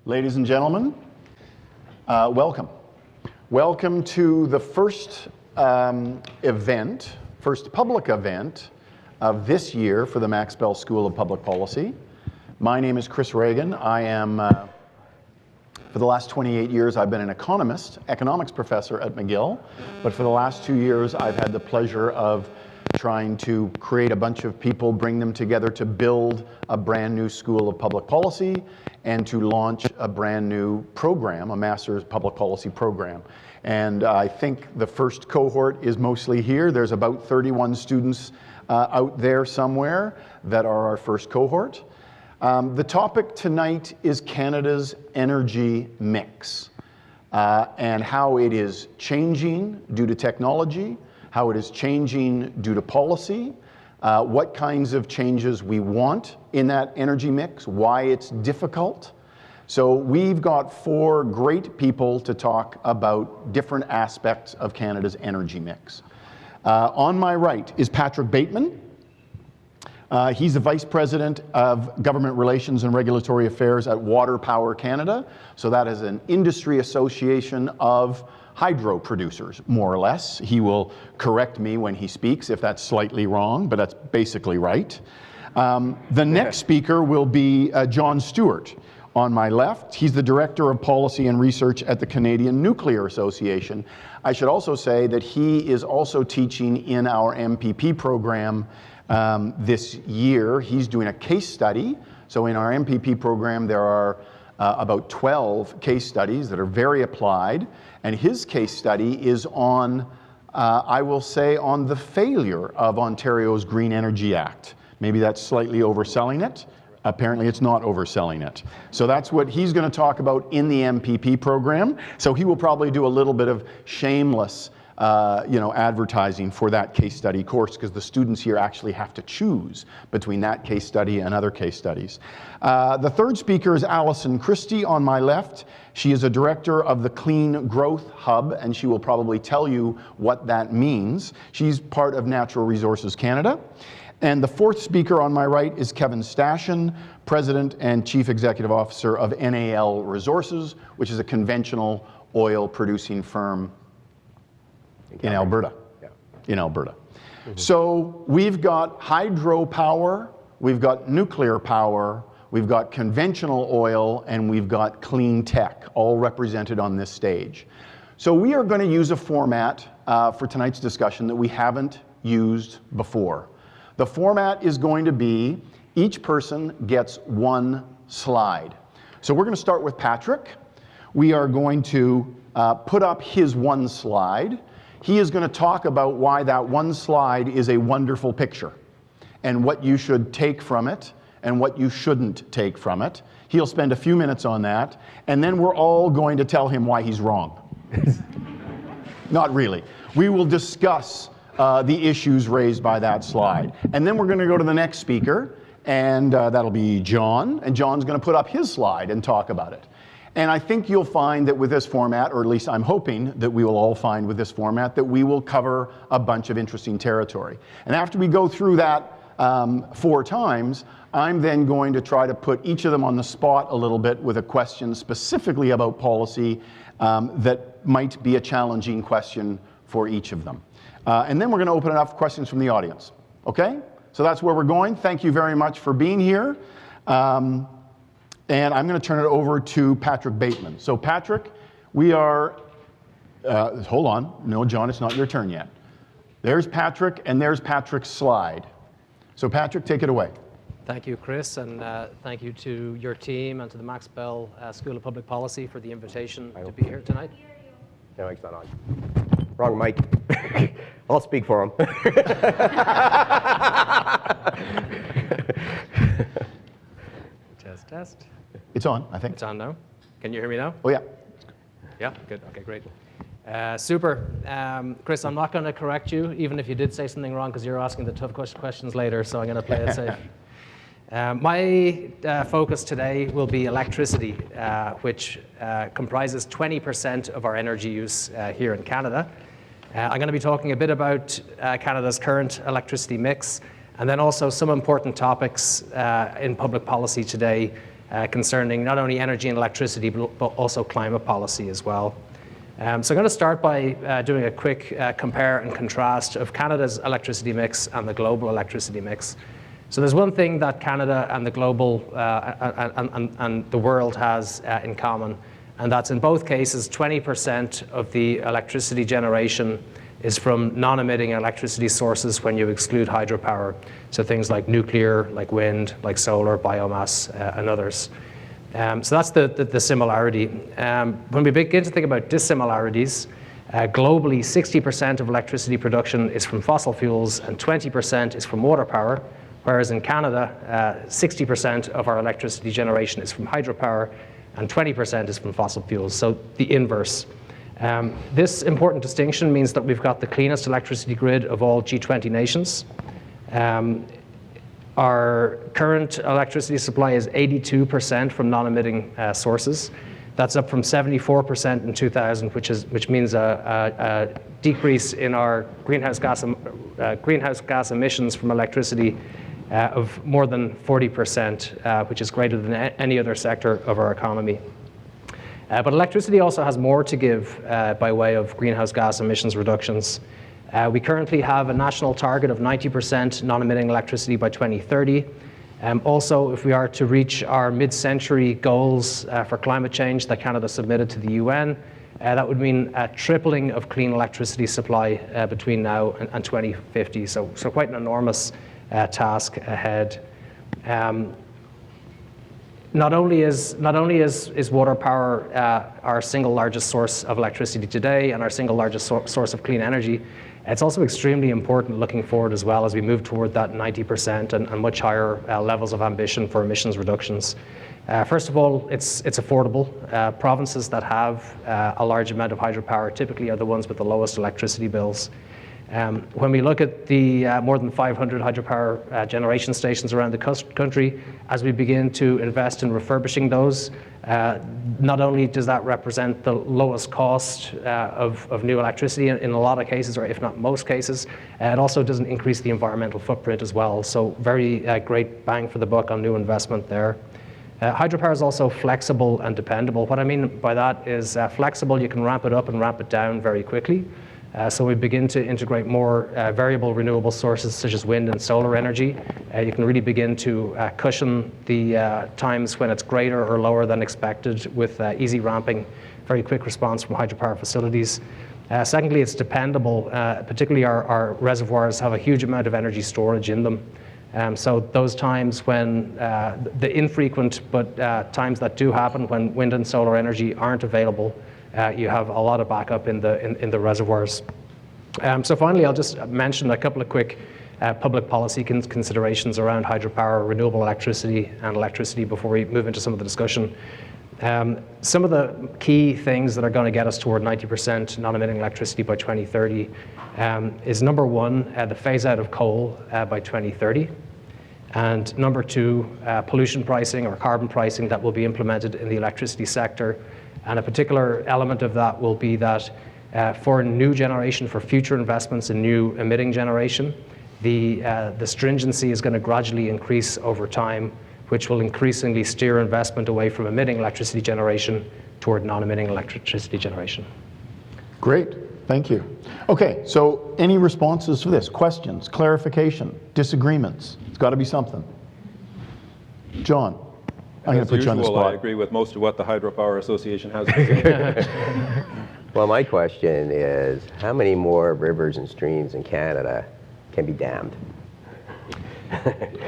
Ladies and gentlemen, welcome. Welcome to the first first public event of this year for the Max Bell School of Public Policy. My name is Chris Ragan. I am, for the last 28 years, I've been an economics professor at McGill, but for the last 2 years, I've had the pleasure of trying to create a bunch of people, bring them together to build a brand new School of Public Policy and to launch a brand new program, a Master's Public Policy program. And I think the first cohort is mostly here. There's about 31 students out there somewhere that are our first cohort. The topic tonight is Canada's energy mix and how it is changing due to technology, how it is changing due to policy, what kinds of changes we want in that energy mix, why it's difficult. So we've got 4 great people to talk about different aspects of Canada's energy mix. On my right is Patrick Bateman. He's the Vice President of Government Relations and Regulatory Affairs at WaterPower Canada. So that is an industry association of hydro producers, more or less. He will correct me when he speaks if that's slightly wrong, but that's basically right. The next speaker will be John Stewart. On my left, he's the Director of Policy and Research at the Canadian Nuclear Association. I should also say that he is also teaching in our MPP program this year. He's doing a case study. So in our MPP program, there are about 12 case studies that are very applied. And his case study is on, I will say, on the failure of Ontario's Green Energy Act. Maybe that's slightly overselling it. Apparently it's not overselling it. So that's what he's going to talk about in the MPP program. So he will probably do a little bit of shameless advertising for that case study course, because the students here actually have to choose between that case study and other case studies. The third speaker is Allison Christie on my left. She is a director of the Clean Growth Hub, and she will probably tell you what that means. She's part of Natural Resources Canada. And the fourth speaker on my right is Kevin Stashin, President and Chief Executive Officer of NAL Resources, which is a conventional oil producing firm in Alberta. Yeah. In Alberta. Mm-hmm. So we've got hydropower, we've got nuclear power, we've got conventional oil, and we've got clean tech, all represented on this stage. So we are going to use a format for tonight's discussion that we haven't used before. The format is going to be each person gets 1 slide. So we're going to start with Patrick. We are going to put up his 1 slide. He is going to talk about why that 1 slide is a wonderful picture and what you should take from it and what you shouldn't take from it. He'll spend a few minutes on that, and then we're all going to tell him why he's wrong. Not really. We will discuss the issues raised by that slide. And then we're going to go to the next speaker, and that'll be John. And John's going to put up his slide and talk about it. And I think you'll find that with this format, or at least I'm hoping that we will all find with this format, that we will cover a bunch of interesting territory. And after we go through that 4 times, I'm then going to try to put each of them on the spot a little bit with a question specifically about policy that might be a challenging question for each of them. And then we're going to open it up for questions from the audience. Okay? So that's where we're going. Thank you very much for being here. And I'm going to turn it over to Patrick Bateman. So Patrick, we are, hold on. No, John, it's not your turn yet. There's Patrick, and there's Patrick's slide. So Patrick, take it away. Thank you, Chris, and thank you to your team and to the Max Bell School of Public Policy for the invitation to be here tonight. No, mic's not on. Wrong mic. I'll speak for him. Test. It's on, I think. It's on now. Can you hear me now? Oh, yeah. Yeah, good. Okay, great. Super. Chris, I'm not going to correct you, even if you did say something wrong, because you're asking the tough questions later, so I'm going to play it safe. My focus today will be electricity, which comprises 20% of our energy use here in Canada. I'm going to be talking a bit about Canada's current electricity mix, and then also some important topics in public policy today, concerning not only energy and electricity, but also climate policy as well. So I'm going to start by doing a quick compare and contrast of Canada's electricity mix and the global electricity mix. So there's one thing that Canada and the global and the world has in common, and that's in both cases 20% of the electricity generation is from non-emitting electricity sources when you exclude hydropower. So things like nuclear, like wind, like solar, biomass, and others. So that's the similarity. When we begin to think about dissimilarities, globally 60% of electricity production is from fossil fuels and 20% is from water power, whereas in Canada, 60% of our electricity generation is from hydropower and 20% is from fossil fuels, so the inverse. This important distinction means that we've got the cleanest electricity grid of all G20 nations. Our current electricity supply is 82% from non-emitting sources. That's up from 74% in 2000, which means a decrease in our greenhouse gas emissions from electricity of more than 40%, which is greater than any other sector of our economy. But electricity also has more to give by way of greenhouse gas emissions reductions. We currently have a national target of 90% non-emitting electricity by 2030. Also, if we are to reach our mid-century goals for climate change that Canada submitted to the UN, that would mean a tripling of clean electricity supply between now and 2050. So quite an enormous task ahead. Not only is water power our single largest source of electricity today and our single largest source of clean energy, it's also extremely important looking forward as well as we move toward that 90% and much higher levels of ambition for emissions reductions. First of all, it's affordable. Provinces that have a large amount of hydropower typically are the ones with the lowest electricity bills. When we look at the more than 500 hydropower generation stations around the country, as we begin to invest in refurbishing those, not only does that represent the lowest cost of new electricity in a lot of cases, or if not most cases, it also doesn't increase the environmental footprint as well. So very great bang for the buck on new investment there. Hydropower is also flexible and dependable. What I mean by that is flexible, you can ramp it up and ramp it down very quickly. So we begin to integrate more variable renewable sources such as wind and solar energy. You can really begin to cushion the times when it's greater or lower than expected with easy ramping, very quick response from hydropower facilities. Secondly, it's dependable. Particularly our reservoirs have a huge amount of energy storage in them. So those times when the infrequent but times that do happen when wind and solar energy aren't available, you have a lot of backup in the reservoirs. So finally, I'll just mention a couple of quick public policy considerations around hydropower, renewable electricity, and electricity before we move into some of the discussion. Some of the key things that are going to get us toward 90% non-emitting electricity by 2030 is number one, the phase out of coal by 2030. And number two, pollution pricing or carbon pricing that will be implemented in the electricity sector. And a particular element of that will be that for new generation, for future investments in new emitting generation, the stringency is going to gradually increase over time, which will increasingly steer investment away from emitting electricity generation toward non-emitting electricity generation. Great, thank you. Okay, so any responses to this? Questions, clarification, disagreements? It's got to be something. John. I'm going to put you on the spot. I agree with most of what the Hydropower Association has to say. Well, my question is, how many more rivers and streams in Canada can be dammed?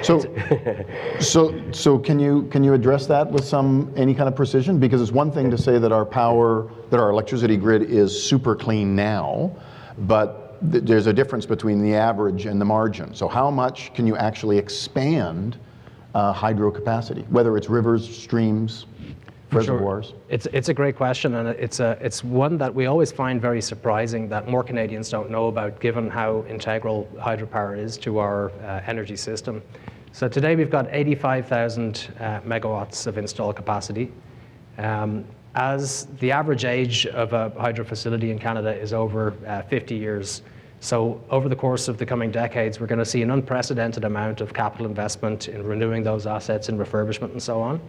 So can you address that with any kind of precision? Because it's one thing to say that our electricity grid is super clean now, but there's a difference between the average and the margin. So how much can you actually expand hydro capacity, whether it's rivers, streams, reservoirs? Sure. It's a great question, and it's one that we always find very surprising that more Canadians don't know about, given how integral hydropower is to our energy system. So today we've got 85,000 megawatts of installed capacity. As the average age of a hydro facility in Canada is over 50 years, so over the course of the coming decades, we're going to see an unprecedented amount of capital investment in renewing those assets, in refurbishment and so on.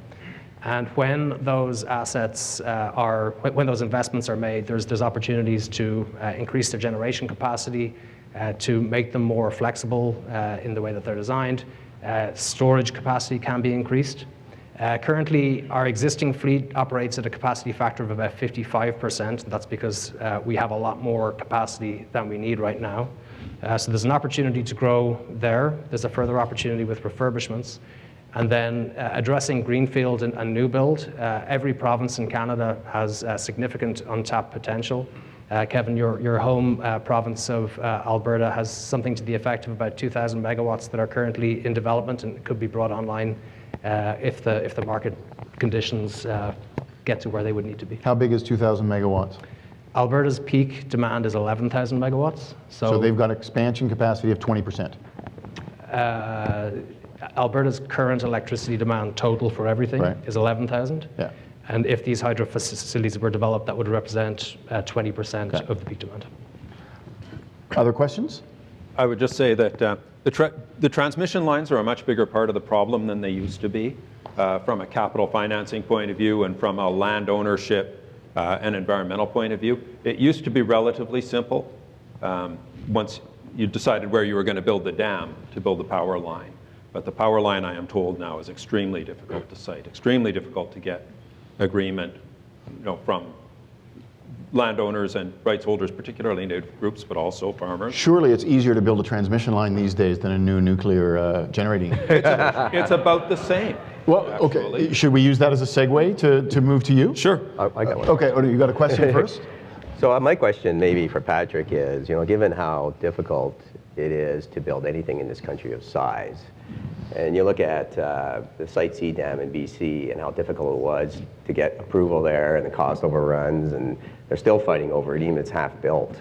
And when those assets when those investments are made, there's opportunities to increase their generation capacity, to make them more flexible in the way that they're designed. Storage capacity can be increased. Currently, our existing fleet operates at a capacity factor of about 55%. That's because we have a lot more capacity than we need right now. So there's an opportunity to grow there. There's a further opportunity with refurbishments. And then addressing greenfield and new build. Every province in Canada has significant untapped potential. Kevin, your home province of Alberta has something to the effect of about 2,000 megawatts that are currently in development and could be brought online if the market conditions get to where they would need to be. How big is 2,000 megawatts? Alberta's peak demand is 11,000 megawatts. So they've got expansion capacity of 20%. Alberta's current electricity demand total for everything is 11,000. Yeah. And if these hydro facilities were developed, that would represent 20% of the peak demand. Other questions? I would just say that the transmission lines are a much bigger part of the problem than they used to be from a capital financing point of view and from a land ownership and environmental point of view. It used to be relatively simple once you decided where you were going to build the dam to build the power line. But the power line, I am told now, is extremely difficult to site, extremely difficult to get agreement, from landowners and rights holders, particularly native groups, but also farmers. Surely it's easier to build a transmission line these days than a new nuclear generating. It's about the same. Well, okay. Should we use that as a segue to move to you? Sure. I got one. Okay. You got a question first? So my question maybe for Patrick is, given how difficult it is to build anything in this country of size, and you look at the Site C dam in BC and how difficult it was to get approval there and the cost overruns, and they're still fighting over it even if it's half built.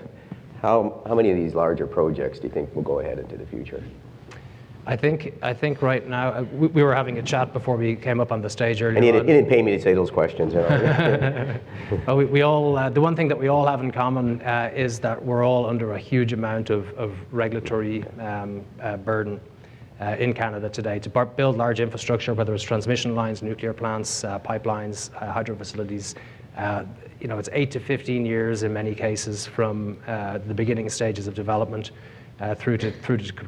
How many of these larger projects do you think will go ahead into the future? I think right now, we were having a chat before we came up on the stage earlier. And he didn't pay me to say those questions. Well, we all, the one thing that we all have in common is that we're all under a huge amount of regulatory burden in Canada today to build large infrastructure, whether it's transmission lines, nuclear plants, pipelines, hydro facilities. It's 8 to 15 years in many cases from the beginning stages of development through to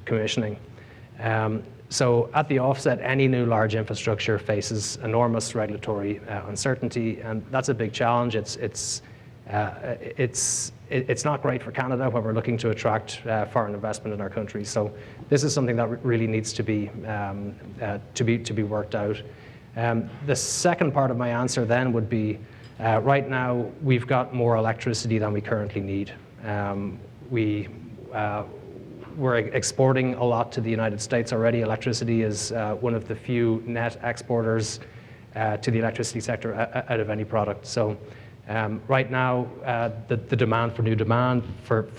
commissioning. So at the offset, any new large infrastructure faces enormous regulatory uncertainty, and that's a big challenge. It's not great for Canada when we're looking to attract foreign investment in our country. So this is something that really needs to be worked out. The second part of my answer then would be, right now we've got more electricity than we currently need. We're exporting a lot to the United States already. Electricity is one of the few net exporters to the electricity sector out of any product. So right now, the demand for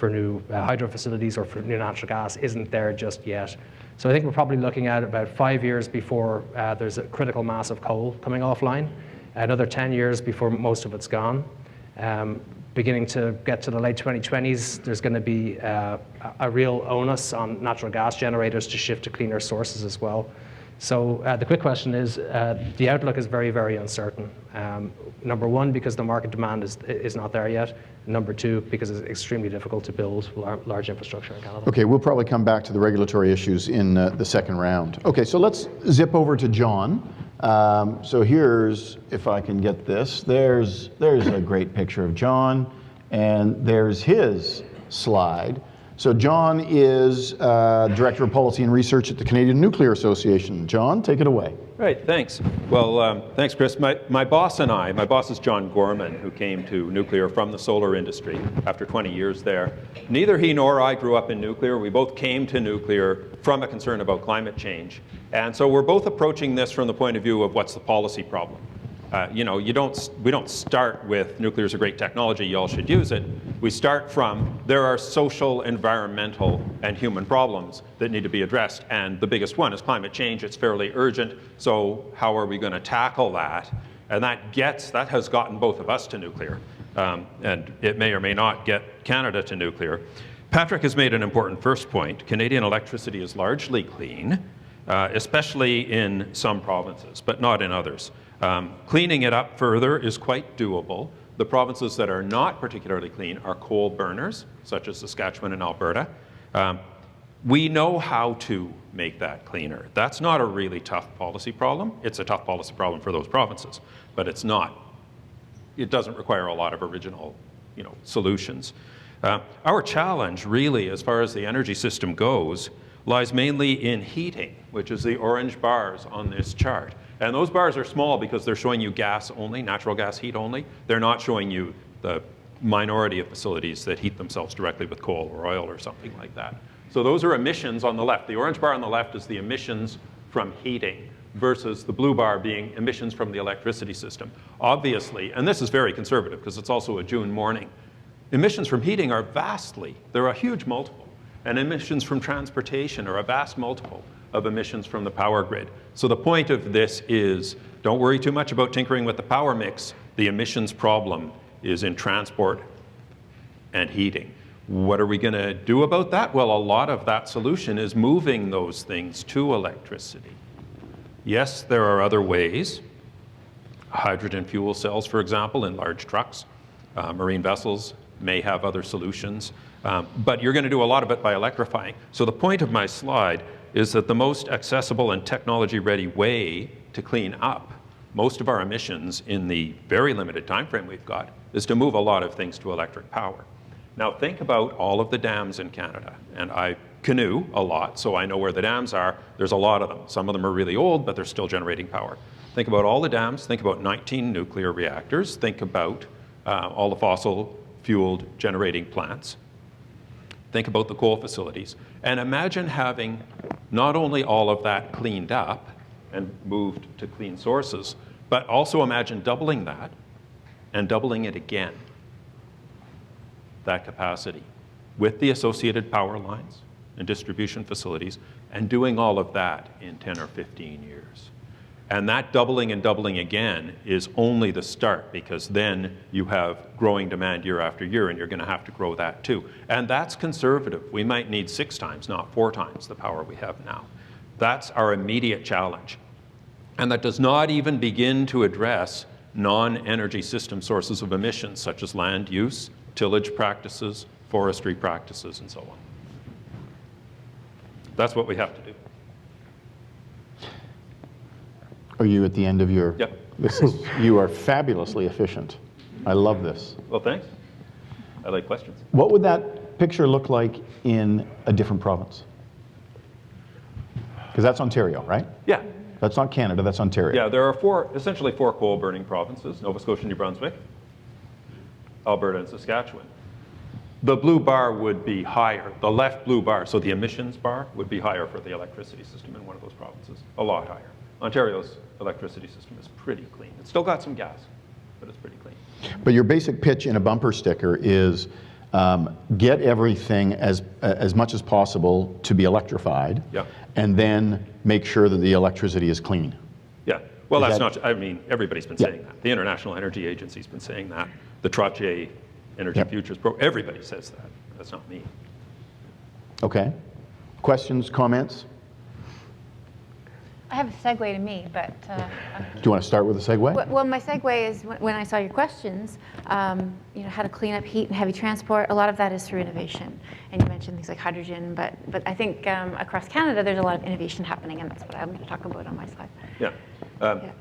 new hydro facilities or for new natural gas isn't there just yet. So I think we're probably looking at about 5 years before there's a critical mass of coal coming offline, another 10 years before most of it's gone. Beginning to get to the late 2020s, there's going to be a real onus on natural gas generators to shift to cleaner sources as well. So the quick question is, the outlook is very, very uncertain. Number one, because the market demand is not there yet. Number two, because it's extremely difficult to build large infrastructure in Canada. Okay, we'll probably come back to the regulatory issues in the second round. Okay, so let's zip over to John. So here's, if I can get this, there's a great picture of John, and there's his slide. So John is Director of Policy and Research at the Canadian Nuclear Association. John, take it away. Right, thanks. Well, thanks, Chris. My boss is John Gorman, who came to nuclear from the solar industry after 20 years there. Neither he nor I grew up in nuclear. We both came to nuclear from a concern about climate change. And so we're both approaching this from the point of view of what's the policy problem. We don't start with nuclear is a great technology, you all should use it. We start from there are social, environmental, and human problems that need to be addressed. And the biggest one is climate change. It's fairly urgent. So how are we going to tackle that? And that has gotten both of us to nuclear. And it may or may not get Canada to nuclear. Patrick has made an important first point. Canadian electricity is largely clean, especially in some provinces, but not in others. Cleaning it up further is quite doable. The provinces that are not particularly clean are coal burners, such as Saskatchewan and Alberta. We know how to make that cleaner. That's not a really tough policy problem. It's a tough policy problem for those provinces, but it doesn't require a lot of original solutions. Our challenge, really, as far as the energy system goes, lies mainly in heating, which is the orange bars on this chart. And those bars are small because they're showing you gas only, natural gas heat only. They're not showing you the minority of facilities that heat themselves directly with coal or oil or something like that. So those are emissions on the left. The orange bar on the left is the emissions from heating versus the blue bar being emissions from the electricity system. Obviously, and this is very conservative because it's also a June morning, emissions from heating are they're a huge multiple. And emissions from transportation are a vast multiple of emissions from the power grid. So the point of this is, don't worry too much about tinkering with the power mix. The emissions problem is in transport and heating. What are we going to do about that? Well, a lot of that solution is moving those things to electricity. Yes, there are other ways. Hydrogen fuel cells, for example, in large trucks. Marine vessels may have other solutions. But you're going to do a lot of it by electrifying. So the point of my slide is that the most accessible and technology-ready way to clean up most of our emissions in the very limited time frame we've got is to move a lot of things to electric power. Now think about all of the dams in Canada. And I canoe a lot, so I know where the dams are. There's a lot of them. Some of them are really old, but they're still generating power. Think about all the dams. Think about 19 nuclear reactors. Think about all the fossil-fueled generating plants. Think about the coal facilities. And imagine having not only all of that cleaned up and moved to clean sources, but also imagine doubling that and doubling it again, that capacity, with the associated power lines and distribution facilities, and doing all of that in 10 or 15 years. And that doubling and doubling again is only the start, because then you have growing demand year after year, and you're going to have to grow that too. And that's conservative. We might need 6 times, not 4 times the power we have now. That's our immediate challenge. And that does not even begin to address non-energy system sources of emissions, such as land use, tillage practices, forestry practices, and so on. That's what we have to do. Are you at the end of your... Yep. You are fabulously efficient. I love this. Well, thanks. I like questions. What would that picture look like in a different province? Because that's Ontario, right? Yeah. That's not Canada, that's Ontario. Yeah, there are essentially four coal-burning provinces: Nova Scotia, New Brunswick, Alberta, and Saskatchewan. The blue bar would be higher. The left blue bar, so the emissions bar, would be higher for the electricity system in one of those provinces, a lot higher. Ontario's electricity system is pretty clean. It's still got some gas, but it's pretty clean. But your basic pitch in a bumper sticker is get everything as much as possible to be electrified, yeah, and then make sure that the electricity is clean. Yeah, well, that's not, I mean, everybody's been saying that. The International Energy Agency's been saying that. The Trottier Energy Futures Program, everybody says that. That's not me. Okay. Questions, comments? I have a segue to me, but... Do you want to start with a segue? Well, my segue is when I saw your questions, how to clean up heat and heavy transport, a lot of that is through innovation. And you mentioned things like hydrogen, but I think across Canada there's a lot of innovation happening, and that's what I'm going to talk about on my slide. Yeah.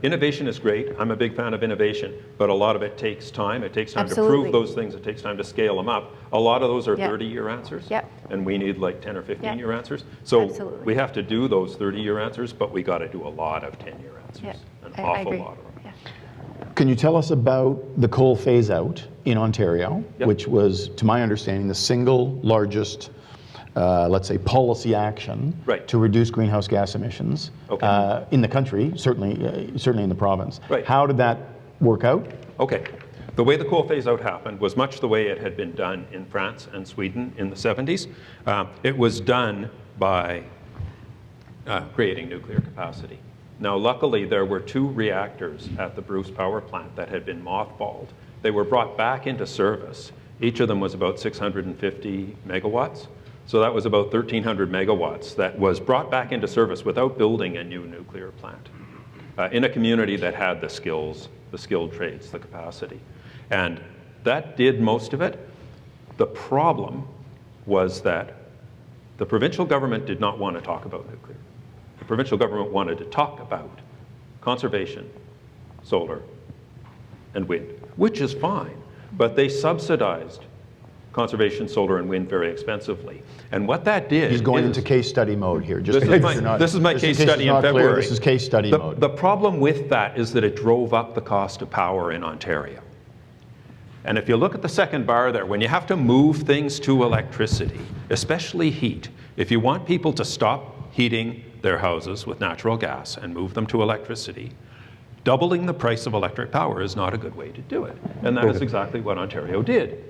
Innovation is great. I'm a big fan of innovation, but a lot of it takes time. It takes time to prove those things. It takes time to scale them up. A lot of those are 30-year answers, and we need like 10 or 15-year answers. So we have to do those 30-year answers, but we got to do a lot of 10-year answers, an awful lot of them. Can you tell us about the coal phase-out in Ontario, which was, to my understanding, the single largest let's say, policy action to reduce greenhouse gas emissions in the country, certainly in the province. How did that work out? Okay. The way the coal phase-out happened was much the way it had been done in France and Sweden in the 70s. It was done by creating nuclear capacity. Now, luckily, there were 2 reactors at the Bruce power plant that had been mothballed. They were brought back into service. Each of them was about 650 megawatts. So that was about 1,300 megawatts that was brought back into service without building a new nuclear plant. in a community that had the skills, the skilled trades, the capacity. And that did most of it. The problem was that the provincial government did not want to talk about nuclear. The provincial government wanted to talk about conservation, solar, and wind, which is fine, but they subsidized conservation, solar, and wind very expensively. And what that did He's going is, into case study mode here. this is my case study in February. This is case study mode. The problem with that is that it drove up the cost of power in Ontario. And if you look at the second bar there, when you have to move things to electricity, especially heat, if you want people to stop heating their houses with natural gas and move them to electricity, doubling the price of electric power is not a good way to do it. And that is exactly what Ontario did.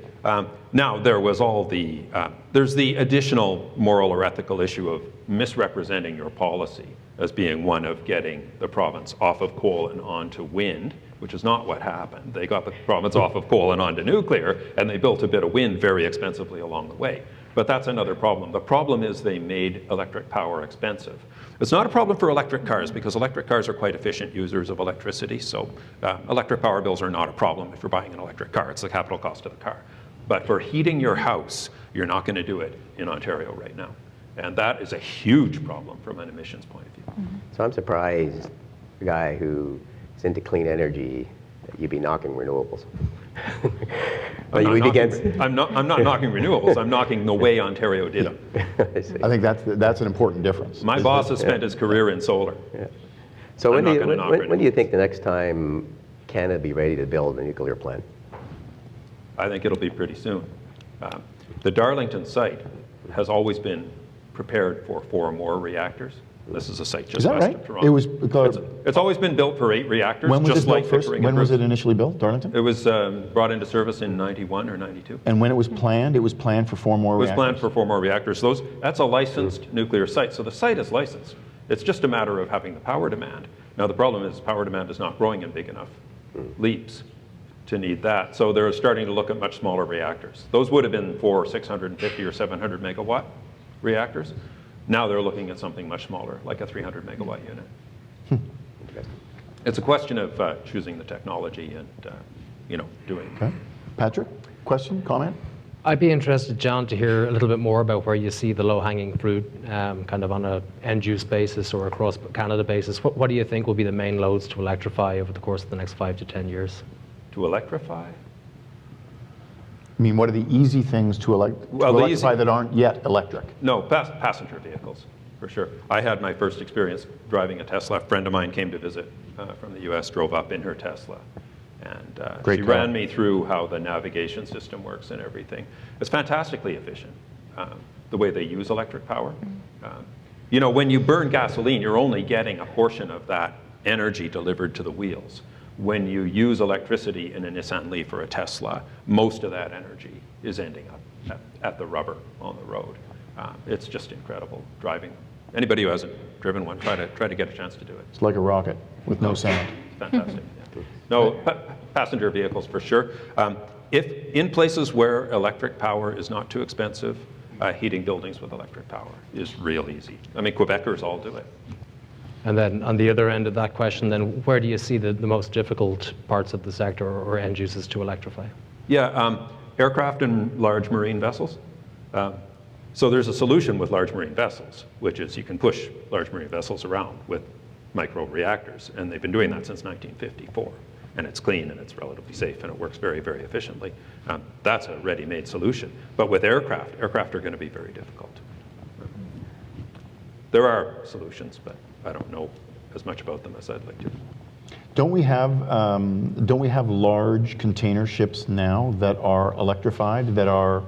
Now, there was all the, there's the additional moral or ethical issue of misrepresenting your policy as being one of getting the province off of coal and onto wind, which is not what happened. They got the province off of coal and onto nuclear, and they built a bit of wind very expensively along the way. But that's another problem. The problem is they made electric power expensive. It's not a problem for electric cars because electric cars are quite efficient users of electricity, so electric power bills are not a problem if you're buying an electric car. It's the capital cost of the car. But for heating your house, you're not going to do it in Ontario right now. And that is a huge problem from an emissions point of view. Mm-hmm. So I'm surprised, a guy who is into clean energy, that you'd be knocking renewables. I'm not knocking renewables. I'm knocking the way Ontario did them. I think that's an important difference. My boss has spent his career in solar. Yeah. So I'm when not gonna knock do you renewables. think the next time Canada be ready to build a nuclear plant? I think it'll be pretty soon. The Darlington site has always been prepared for 4 more reactors. This is a site just Is that west right? of Toronto. It was It's always been built for 8 reactors, when was just it built like first? Pickering When and was Bruce. it initially built, Darlington? It was brought into service in 91 or 92. And when it was planned for 4 more It was reactors? planned for 4 more reactors. That's a licensed nuclear site, so the site is licensed. It's just a matter of having the power demand. Now the problem is power demand is not growing in big enough leaps to need that. So they're starting to look at much smaller reactors. Those would have been for 650 or 700 megawatt reactors. Now they're looking at something much smaller, like a 300 megawatt unit. It's a question of choosing the technology and doing. Okay. Patrick, question, comment? I'd be interested, John, to hear a little bit more about where you see the low-hanging fruit, kind of on an end-use basis or across Canada basis. What do you think will be the main loads to electrify over the course of the next 5 to 10 years? To electrify? I mean, what are the easy things to electrify that aren't yet electric? No, passenger vehicles, for sure. I had my first experience driving a Tesla. A friend of mine came to visit from the US, drove up in her Tesla. And Great she car. ran me through how the navigation system works and everything. It's fantastically efficient, the way they use electric power. When you burn gasoline, you're only getting a portion of that energy delivered to the wheels. When you use electricity in a Nissan Leaf or a Tesla, most of that energy is ending up at the rubber on the road. It's just incredible driving. Anybody who hasn't driven one, try to get a chance to do it. It's like a rocket with no sound. It's fantastic. Yeah. No, passenger vehicles for sure. If in places where electric power is not too expensive, heating buildings with electric power is real easy. I mean, Quebecers all do it. And then on the other end of that question, then where do you see the most difficult parts of the sector or end uses to electrify? Yeah, aircraft and large marine vessels. So there's a solution with large marine vessels, which is you can push large marine vessels around with micro reactors, and they've been doing that since 1954. And it's clean and it's relatively safe and it works very, very efficiently. That's a ready-made solution. But with aircraft are going to be very difficult. There are solutions, but I don't know as much about them as I'd like to. Don't we have large container ships now that are electrified, that are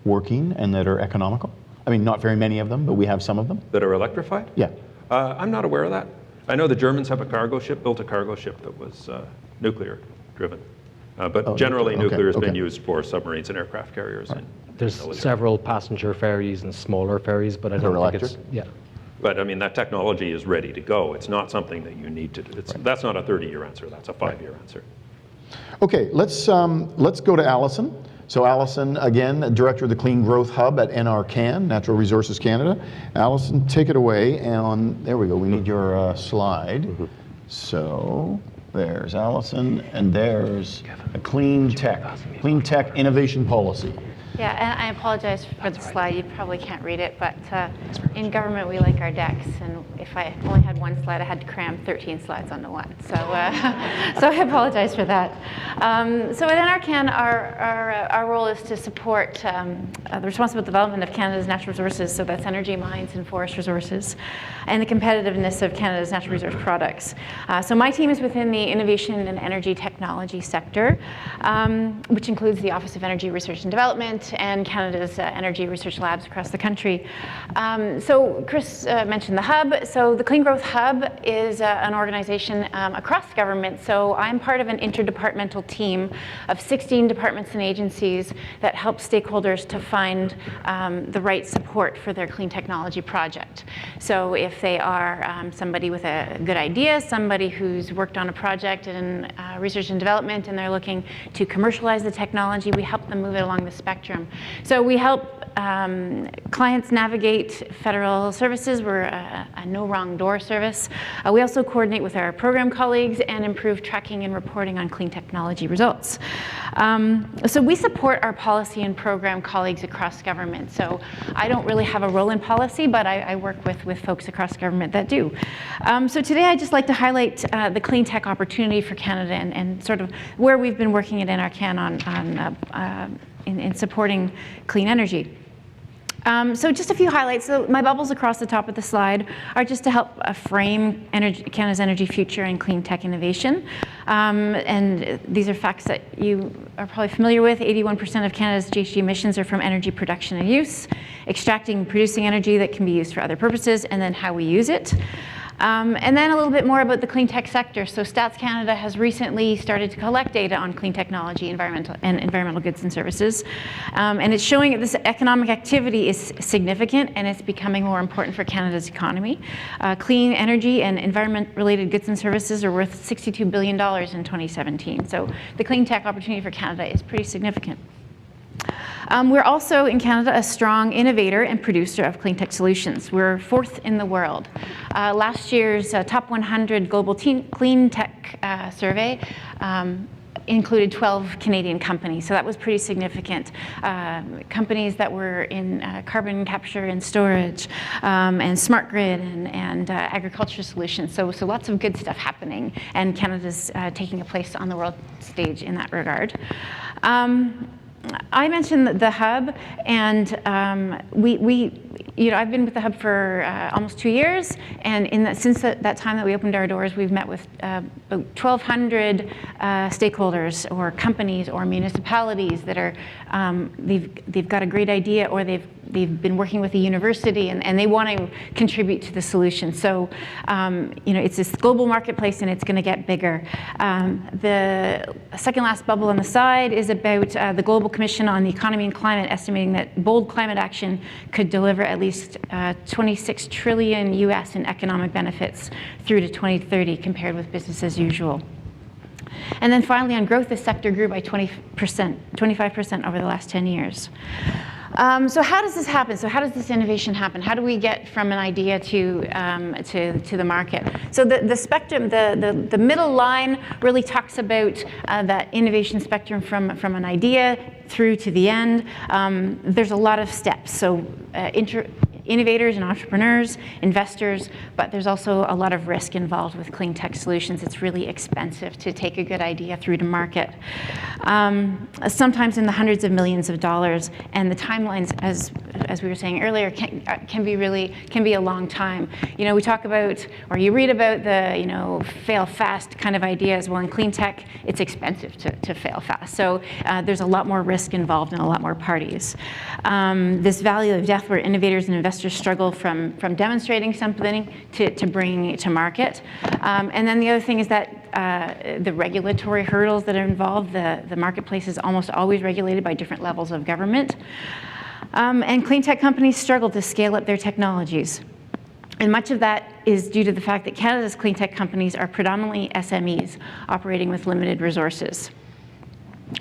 working and that are economical? I mean, not very many of them, but we have some of them. That are electrified? Yeah. I'm not aware of that. I know the Germans have built a cargo ship that was nuclear driven. But generally, nuclear has been used for submarines and aircraft carriers. And There's several passenger ferries and smaller ferries, but I don't think it's... Yeah. But I mean, that technology is ready to go. It's not something that you need to do. That's not a 30-year answer. That's a 5-year answer. Okay, let's go to Allison. So Allison, again, Director of the Clean Growth Hub at NRCan, Natural Resources Canada. Allison, take it away. And there we go. We need your slide. So there's Allison, and there's a clean tech innovation policy. Yeah, and I apologize for the slide. You probably can't read it, but in government we like our decks, and if I only had one slide, I had to cram 13 slides onto one. So, so I apologize for that. So at NRCan, our role is to support the responsible development of Canada's natural resources, so that's energy, mines, and forest resources, and the competitiveness of Canada's natural resource products. So my team is within the innovation and energy technology sector, which includes the Office of Energy Research and Development, and Canada's energy research labs across the country. So Chris mentioned the Hub. So the Clean Growth Hub is an organization across government. So I'm part of an interdepartmental team of 16 departments and agencies that help stakeholders to find the right support for their clean technology project. So if they are somebody with a good idea, somebody who's worked on a project in research and development, and they're looking to commercialize the technology, we help them move it along the spectrum. So we help clients navigate federal services. We're a no wrong door service. We also coordinate with our program colleagues and improve tracking and reporting on clean technology results. So we support our policy and program colleagues across government. So I don't really have a role in policy, but I work with folks across government that do. So today I'd just like to highlight the clean tech opportunity for Canada and sort of where we've been working at NRCan on in supporting clean energy. So just a few highlights. So my bubbles across the top of the slide are just to help frame Canada's energy future and clean tech innovation. And these are facts that you are probably familiar with. 81% of Canada's GHG emissions are from energy production and use, extracting and producing energy that can be used for other purposes, and then how we use it. And then a little bit more about the clean tech sector. So Stats Canada has recently started to collect data on clean technology, environmental goods and services. And it's showing that this economic activity is significant, and it's becoming more important for Canada's economy. Clean energy and environment-related goods and services are worth $62 billion in 2017. So the clean tech opportunity for Canada is pretty significant. We're also, in Canada, a strong innovator and producer of clean tech solutions. We're 4th in the world. Last year's Top 100 Global Clean Tech survey included 12 Canadian companies, so that was pretty significant. Companies that were in carbon capture and storage, and smart grid and agriculture solutions. So lots of good stuff happening, and Canada's taking a place on the world stage in that regard. I mentioned the Hub, and I've been with the Hub for almost 2 years, and since that time that we opened our doors, we've met with about 1,200 stakeholders or companies or municipalities that are they've got a great idea, or they've been working with a university, and they want to contribute to the solution. So it's this global marketplace, and it's going to get bigger. The second last bubble on the side is about the Global Commission on the Economy and Climate, estimating that bold climate action could deliver at least $26 trillion US in economic benefits through to 2030, compared with business as usual. And then finally, on growth, the sector grew by 25% over the last 10 years. So how does this happen? So how does this innovation happen? How do we get from an idea to the market? So the spectrum, the middle line really talks about that innovation spectrum from an idea through to the end. There's a lot of steps. So innovators and entrepreneurs, investors, but there's also a lot of risk involved with clean tech solutions. It's really expensive to take a good idea through to market, sometimes in the hundreds of millions of dollars, and the timelines, as we were saying earlier, can be a long time. We talk about, or you read about the fail fast kind of ideas. Well, in clean tech, it's expensive to fail fast. So there's a lot more risk involved and a lot more parties. This valley of death, where innovators and investors struggle from demonstrating something to bringing it to market. And then the other thing is that the regulatory hurdles that are involved, the marketplace is almost always regulated by different levels of government. And clean tech companies struggle to scale up their technologies. And much of that is due to the fact that Canada's clean tech companies are predominantly SMEs operating with limited resources.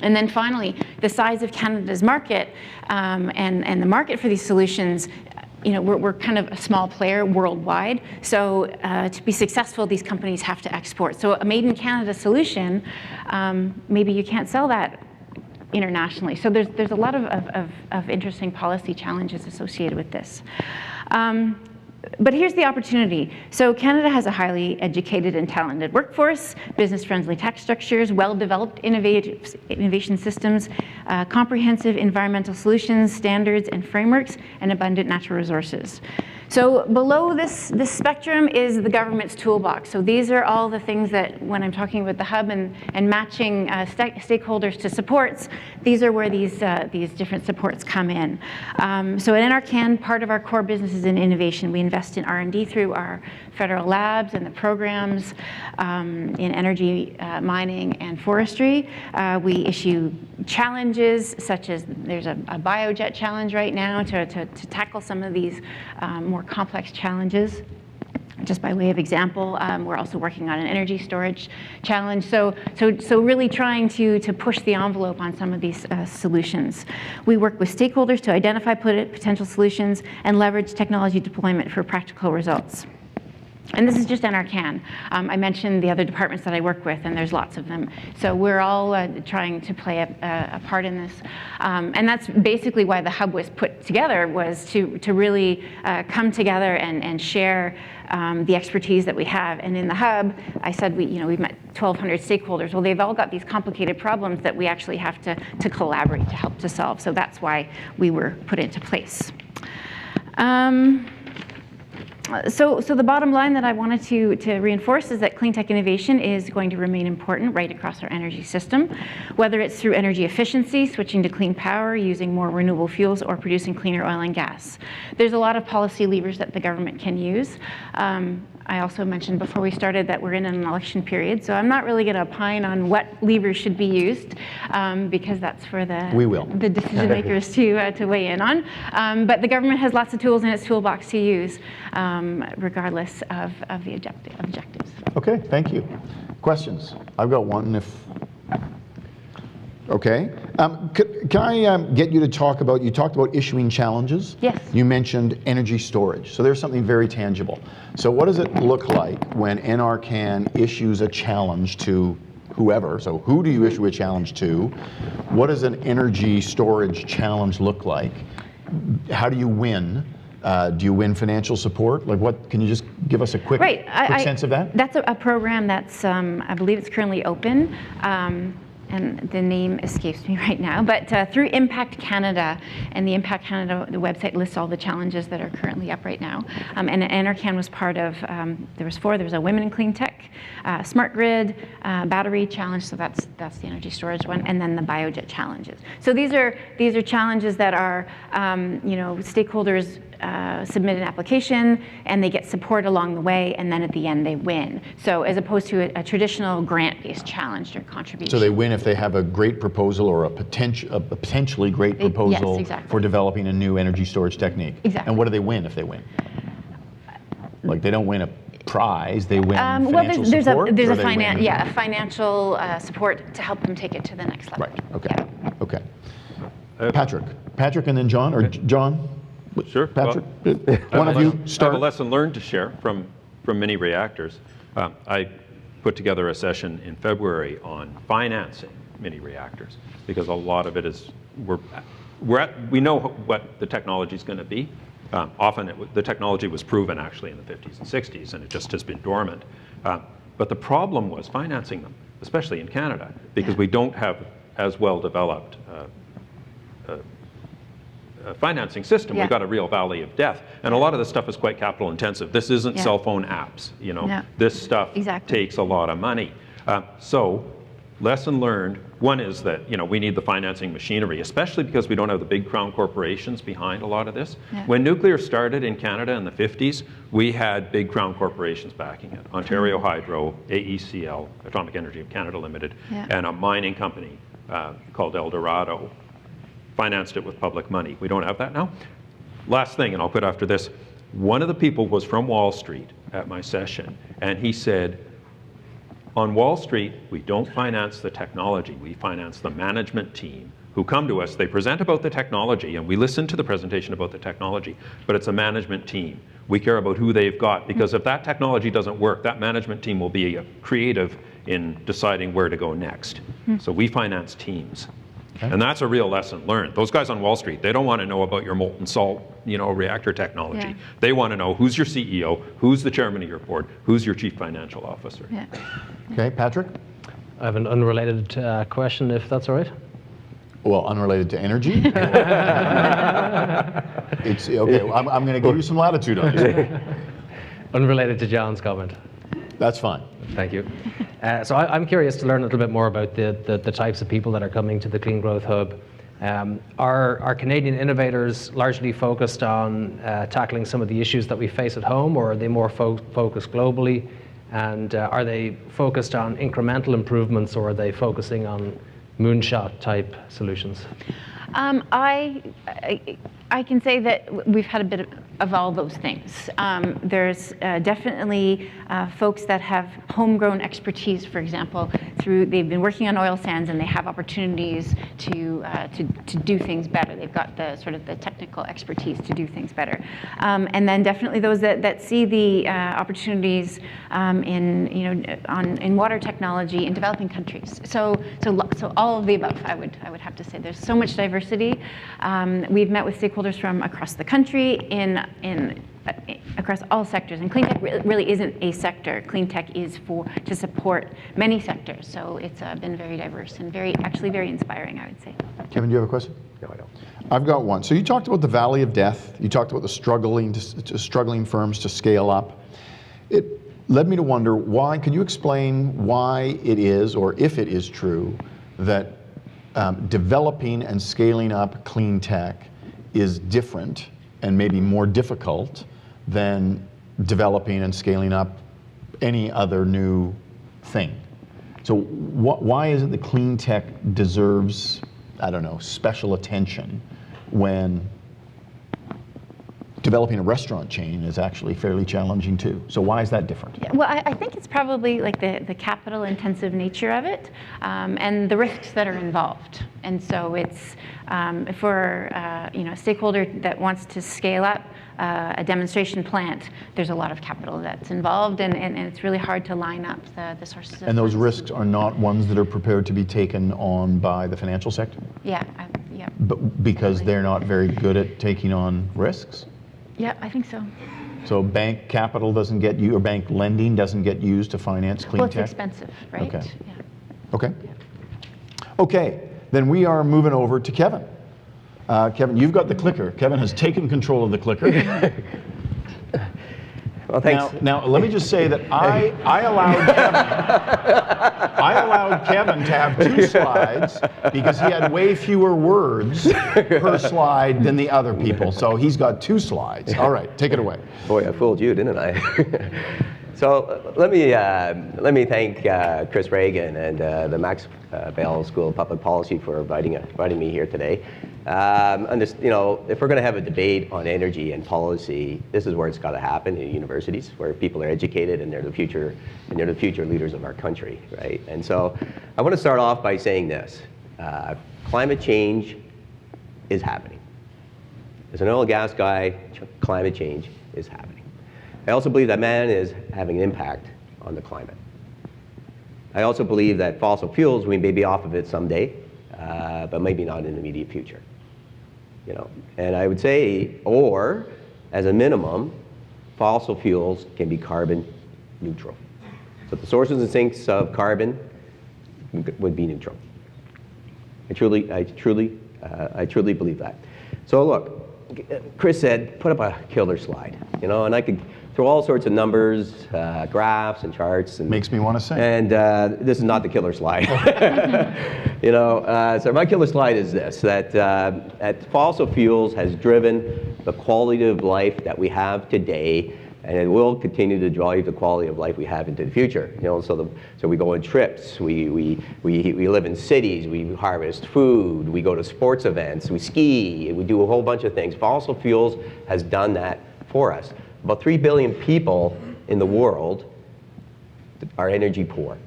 And then finally, the size of Canada's market and the market for these solutions we're kind of a small player worldwide. So to be successful, these companies have to export. So a made in Canada solution, maybe you can't sell that internationally. So there's a lot of interesting policy challenges associated with this. But here's the opportunity. So Canada has a highly educated and talented workforce, business-friendly tax structures, well-developed innovation systems, comprehensive environmental solutions, standards and frameworks, and abundant natural resources. So below this spectrum is the government's toolbox. So these are all the things that, when I'm talking about the hub and matching stakeholders to supports, these are where these different supports come in. So at NRCan, part of our core business is in innovation. We invest in R&D through our federal labs and the programs in energy, mining, and forestry. We issue challenges, such as there's a biojet challenge right now to tackle some of these more complex challenges. Just by way of example, we're also working on an energy storage challenge. So really trying to push the envelope on some of these solutions. We work with stakeholders to identify potential solutions and leverage technology deployment for practical results. And this is just NRCan. I mentioned the other departments that I work with, and there's lots of them. So we're all trying to play a part in this. And that's basically why the hub was put together, was to really come together and share the expertise that we have. And in the hub, I said we've met 1,200 stakeholders. Well, they've all got these complicated problems that we actually have to collaborate to help to solve. So that's why we were put into place. So the bottom line that I wanted to reinforce is that clean tech innovation is going to remain important right across our energy system, whether it's through energy efficiency, switching to clean power, using more renewable fuels, or producing cleaner oil and gas. There's a lot of policy levers that the government can use. I also mentioned before we started that we're in an election period, so I'm not really going to opine on what levers should be used, because that's for the decision makers to weigh in on. But the government has lots of tools in its toolbox to use, regardless of the objectives. Okay, thank you. Questions? I've got one. Okay. Can I get you to talk about, you talked about issuing challenges. Yes. You mentioned energy storage. So there's something very tangible. So what does it look like when NRCan issues a challenge to whoever? So who do you issue a challenge to? What does an energy storage challenge look like? How do you win? Do you win financial support? Like what, can you just give us a quick sense of that? That's a program that's, I believe it's currently open. And the name escapes me right now, but through Impact Canada, and the Impact Canada, the website lists all the challenges that are currently up right now. And NRCan was part of, there was 4, there was a Women in Clean Tech, Smart Grid, Battery Challenge, so that's the energy storage one, and then the Biojet challenges. So these are challenges that are, stakeholders submit an application, and they get support along the way, and then at the end they win. So as opposed to a traditional grant-based challenge or contribution. So they win if they have a great proposal or a potentially great proposal for developing a new energy storage technique. Exactly. And what do they win if they win? Like they don't win a prize, they win financial support? There's a financial support to help them take it to the next level. Right, okay, okay. Patrick and then John, or John? Sure. Patrick, one of you start. I have a lesson learned to share from mini reactors. I put together a session in February on financing mini reactors, because a lot of it is, we know what the technology is going to be. Often the technology was proven actually in the 50s and 60s, and it just has been dormant. But the problem was financing them, especially in Canada, because we don't have as well developed financing system. We've got a real valley of death, and a lot of this stuff is quite capital intensive. This isn't cell phone apps, This stuff takes a lot of money. So lesson learned, one is that we need the financing machinery, especially because we don't have the big crown corporations behind a lot of this. When nuclear started in Canada in the 50s, we had big crown corporations backing it. Ontario Hydro, AECL, Atomic Energy of Canada Limited, and a mining company called El Dorado financed it with public money. We don't have that now. Last thing, and I'll put after this, one of the people was from Wall Street at my session, and he said, on Wall Street, we don't finance the technology, we finance the management team who come to us. They present about the technology, and we listen to the presentation about the technology, but it's a management team. We care about who they've got, because if that technology doesn't work, that management team will be creative in deciding where to go next. So we finance teams. And that's a real lesson learned. Those guys on Wall Street, they don't want to know about your molten salt, reactor technology. Yeah. They want to know who's your CEO, who's the chairman of your board, who's your chief financial officer. Yeah. Okay, Patrick? I have an unrelated question, if that's all right. Well, unrelated to energy. It's okay. Well, I'm going to give you some latitude on this. Unrelated to John's comment. That's fine. Thank you. So I'm curious to learn a little bit more about the types of people that are coming to the Clean Growth Hub. Are Canadian innovators largely focused on tackling some of the issues that we face at home, or are they more focused globally? And are they focused on incremental improvements, or are they focusing on moonshot type solutions? I can say that we've had a bit of all those things. There's definitely folks that have homegrown expertise, for example, they've been working on oil sands and they have opportunities to do things better. They've got the sort of the technical expertise to do things better. And then definitely those that see the opportunities in water technology in developing countries. So all of the above, I would have to say. There's so much diversity. We've met with stakeholders from across the country across all sectors, and clean tech really isn't a sector. Clean tech is to support many sectors, so it's been very diverse and actually very inspiring, I would say. Kevin, do you have a question? No, I don't. I've got one. So you talked about the valley of death. You talked about the struggling firms to scale up. It led me to wonder why. Can you explain why it is, or if it is true, that developing and scaling up clean tech is different and maybe more difficult than developing and scaling up any other new thing? So why is it that clean tech deserves, I don't know, special attention when developing a restaurant chain is actually fairly challenging too? So why is that different? Yeah, well, I think it's probably like the capital intensive nature of it and the risks that are involved. And so it's for a stakeholder that wants to scale up a demonstration plant, there's a lot of capital that's involved, and it's really hard to line up the sources of And those funds. risks are not ones that are prepared to be taken on by the financial sector? Yeah, yeah. But because they're not very good at taking on risks? Yeah, I think so. So bank capital doesn't get you, or bank lending doesn't get used to finance clean Well, it's tech? expensive, right? Okay. Yeah. Okay. Okay, then we are moving over to Kevin. Kevin, you've got the clicker. Kevin has taken control of the clicker. Well, thanks. Now, let me just say that I allowed Kevin to have 2 slides because he had way fewer words per slide than the other people. So he's got 2 slides. All right, take it away. Boy, I fooled you, didn't I? So let me thank Chris Ragan and the Max Bell School of Public Policy for inviting me here today. If we're going to have a debate on energy and policy, this is where it's got to happen, in universities, where people are educated and they're the future leaders of our country, right? And so I want to start off by saying this: climate change is happening. As an oil and gas guy, climate change is happening. I also believe that man is having an impact on the climate. I also believe that fossil fuels, we may be off of it someday, but maybe not in the immediate future. And I would say, or as a minimum, fossil fuels can be carbon neutral. So the sources and sinks of carbon would be neutral. I truly believe that. So look, Chris said, put up a killer slide, and I could throw all sorts of numbers, graphs and charts. And, makes me want to sing. And this is not the killer slide. So my killer slide is this: that fossil fuels has driven the quality of life that we have today, and it will continue to drive the quality of life we have into the future. So we go on trips, we live in cities, we harvest food, we go to sports events, we ski, we do a whole bunch of things. Fossil fuels has done that for us. About 3 billion people in the world are energy poor.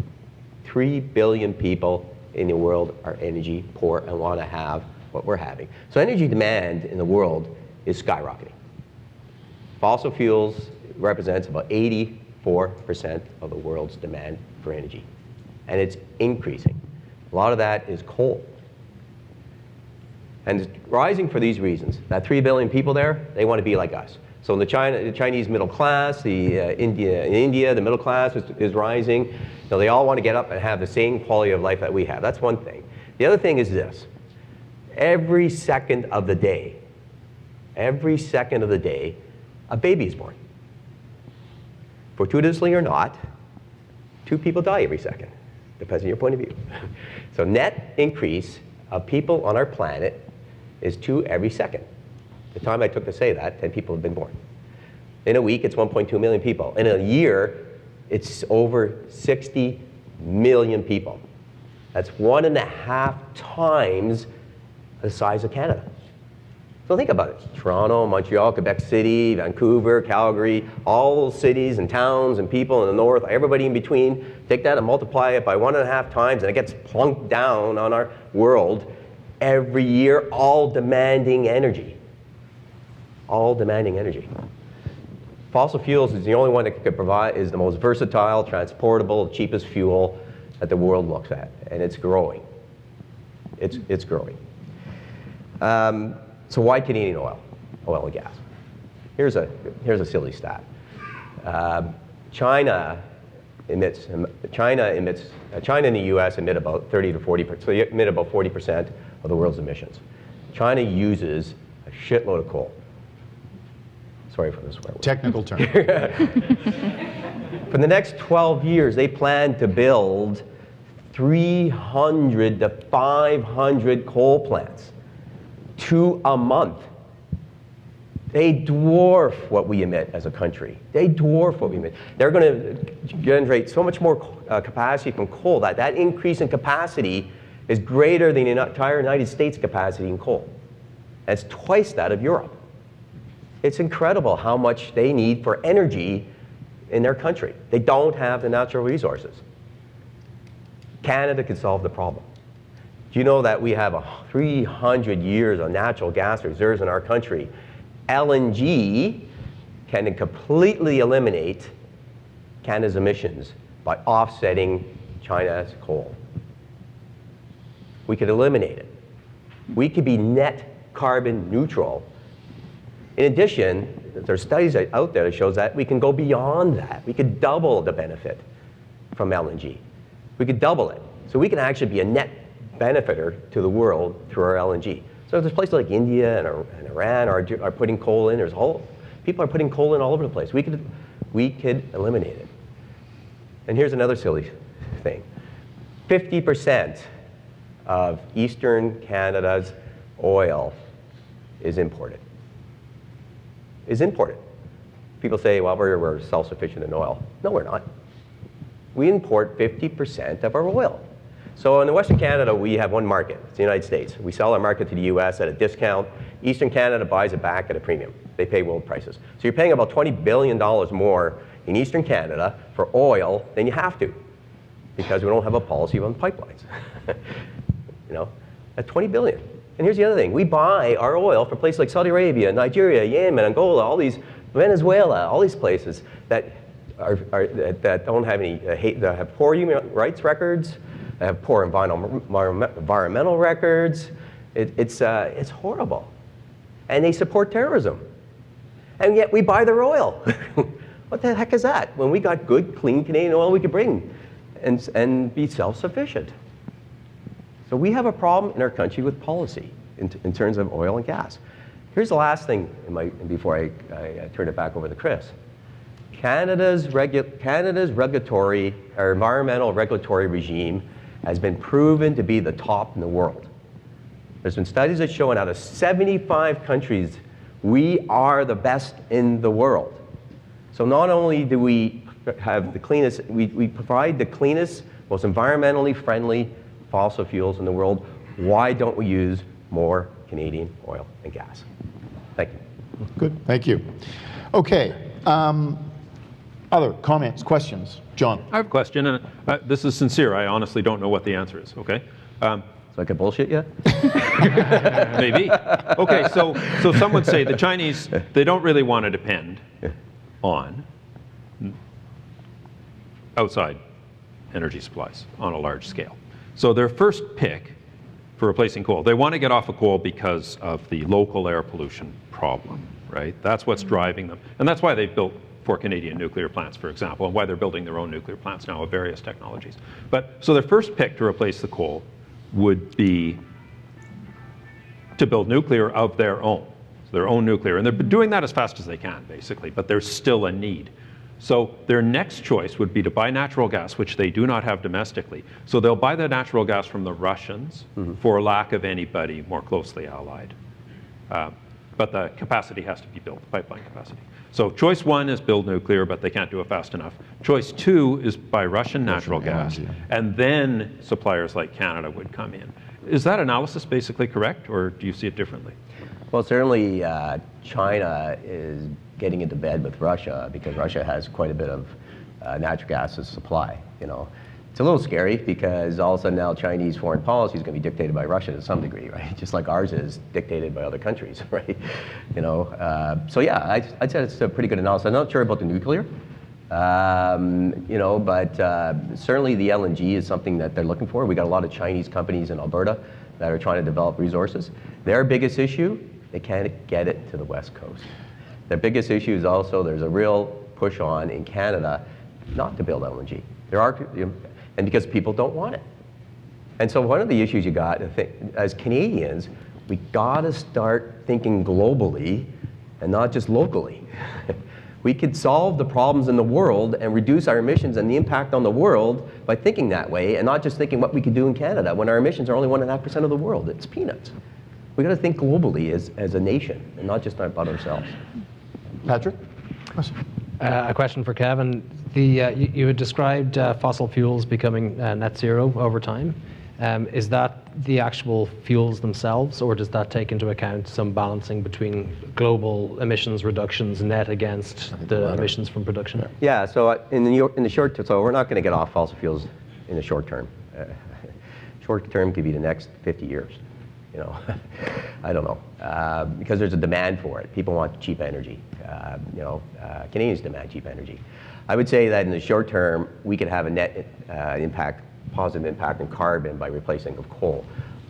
3 billion people in the world are energy poor and want to have what we're having. So energy demand in the world is skyrocketing. Fossil fuels represents about 84% of the world's demand for energy. And it's increasing. A lot of that is coal. And it's rising for these reasons. That 3 billion people there, they want to be like us. So in the Chinese middle class, in India, the middle class is rising. So they all want to get up and have the same quality of life that we have. That's one thing. The other thing is this. Every second of the day, a baby is born. Fortuitously or not, 2 people die every second. Depends on your point of view. So net increase of people on our planet is 2 every second. The time I took to say that, 10 people have been born. In a week, it's 1.2 million people. In a year, it's over 60 million people. That's 1.5 times the size of Canada. So think about it. Toronto, Montreal, Quebec City, Vancouver, Calgary, all those cities and towns and people in the north, everybody in between, take that and multiply it by 1.5 times, and it gets plunked down on our world every year, all demanding energy. All demanding energy. Fossil fuels is the only one that could provide, is the most versatile, transportable, cheapest fuel that the world looks at, and it's growing. It's growing. So why Canadian oil and gas? Here's a silly stat. China and the U.S. emit about 30 to 40%. So they emit about 40% of the world's emissions. China uses a shitload of coal. Sorry for the swear word. Technical term. For the next 12 years, they plan to build 300 to 500 coal plants. 2 a month. They dwarf what we emit as a country. They dwarf what we emit. They're going to generate so much more capacity from coal that increase in capacity is greater than the entire United States capacity in coal. That's twice that of Europe. It's incredible how much they need for energy in their country. They don't have the natural resources. Canada could solve the problem. Do you know that we have 300 years of natural gas reserves in our country? LNG can completely eliminate Canada's emissions by offsetting China's coal. We could eliminate it. We could be net carbon neutral. In addition, there are studies out there that shows that we can go beyond that. We could double the benefit from LNG. We could double it. So we can actually be a net benefiter to the world through our LNG. So there's places like India and Iran are putting coal in. People are putting coal in all over the place. We could eliminate it. And here's another silly thing. 50% of Eastern Canada's oil is imported. People say, well, we're self-sufficient in oil. No, we're not. We import 50% of our oil. So in Western Canada, we have one market. It's the United States. We sell our market to the US at a discount. Eastern Canada buys it back at a premium. They pay world prices. So you're paying about $20 billion more in Eastern Canada for oil than you have to, because we don't have a policy on pipelines. At $20 billion. And here's the other thing. We buy our oil from places like Saudi Arabia, Nigeria, Yemen, Angola, all these, Venezuela, all these places that don't have any, that have poor human rights records, that have poor environmental records. It's horrible. And they support terrorism. And yet we buy their oil. What the heck is that? When we got good, clean Canadian oil we could bring and be self-sufficient. So we have a problem in our country with policy in terms of oil and gas. Here's the last thing before I turn it back over to Chris. Canada's regulatory or environmental regulatory regime has been proven to be the top in the world. There's been studies that show out of 75 countries, we are the best in the world. So not only do we have the cleanest, we provide the cleanest, most environmentally friendly fossil fuels in the world, why don't we use more Canadian oil and gas? Thank you. Good, thank you. Okay, other comments, questions? John. I have a question, and this is sincere. I honestly don't know what the answer is, okay? So I could bullshit you? Maybe. Okay, so some would say the Chinese, they don't really want to depend on outside energy supplies on a large scale. So their first pick for replacing coal, they want to get off of coal because of the local air pollution problem, right? That's what's driving them. And that's why they've built 4 Canadian nuclear plants, for example, and why they're building their own nuclear plants now of various technologies. So their first pick to replace the coal would be to build nuclear of their own, nuclear. And they're doing that as fast as they can, basically, but there's still a need. So their next choice would be to buy natural gas, which they do not have domestically. So they'll buy the natural gas from the Russians for lack of anybody more closely allied. But the capacity has to be built, the pipeline capacity. So choice 1 is build nuclear, but they can't do it fast enough. Choice 2 is buy Russian natural gas, and then suppliers like Canada would come in. Is that analysis basically correct, or do you see it differently? Well, certainly China is getting into bed with Russia because Russia has quite a bit of natural gas as supply, you know. It's a little scary because all of a sudden now Chinese foreign policy is going to be dictated by Russia to some degree, right? Just like ours is dictated by other countries, right? You know, so yeah, I'd say it's a pretty good analysis. I'm not sure about the nuclear, you know, but certainly the LNG is something that they're looking for. We got a lot of Chinese companies in Alberta that are trying to develop resources. Their biggest issue, they can't get it to the West Coast. Their biggest issue is also there's a real push on in Canada not to build LNG. There are, and because people don't want it. And so one of the issues you got, I think, as Canadians, we gotta start thinking globally and not just locally. We could solve the problems in the world and reduce our emissions and the impact on the world by thinking that way and not just thinking what we could do in Canada when our emissions are only 1.5% of the world. It's peanuts. We gotta think globally as a nation and not just about ourselves. Patrick? Question? A question for Kevin. You had described fossil fuels becoming net zero over time. Is that the actual fuels themselves, or does that take into account some balancing between global emissions reductions net against the emissions from production? Yeah, so in the short term, so we're not going to get off fossil fuels in the short term. Short term could be the next 50 years. You know, I don't know, because there's a demand for it. People want cheap energy. You know, Canadians demand cheap energy. I would say that in the short term, we could have a net positive impact on carbon by replacing of coal.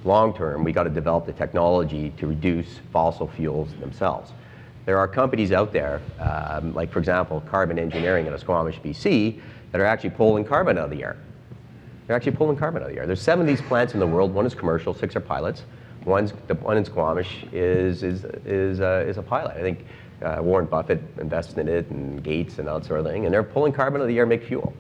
Long term, we got to develop the technology to reduce fossil fuels themselves. There are companies out there, like for example, Carbon Engineering in Squamish, BC, that are actually pulling carbon out of the air. They're actually pulling carbon out of the air. There's 7 of these plants in the world. 1 is commercial, 6 are pilots. The one in Squamish is a pilot. I think Warren Buffett invested in it, and Gates and that sort of thing. And they're pulling carbon out of the air to make fuel.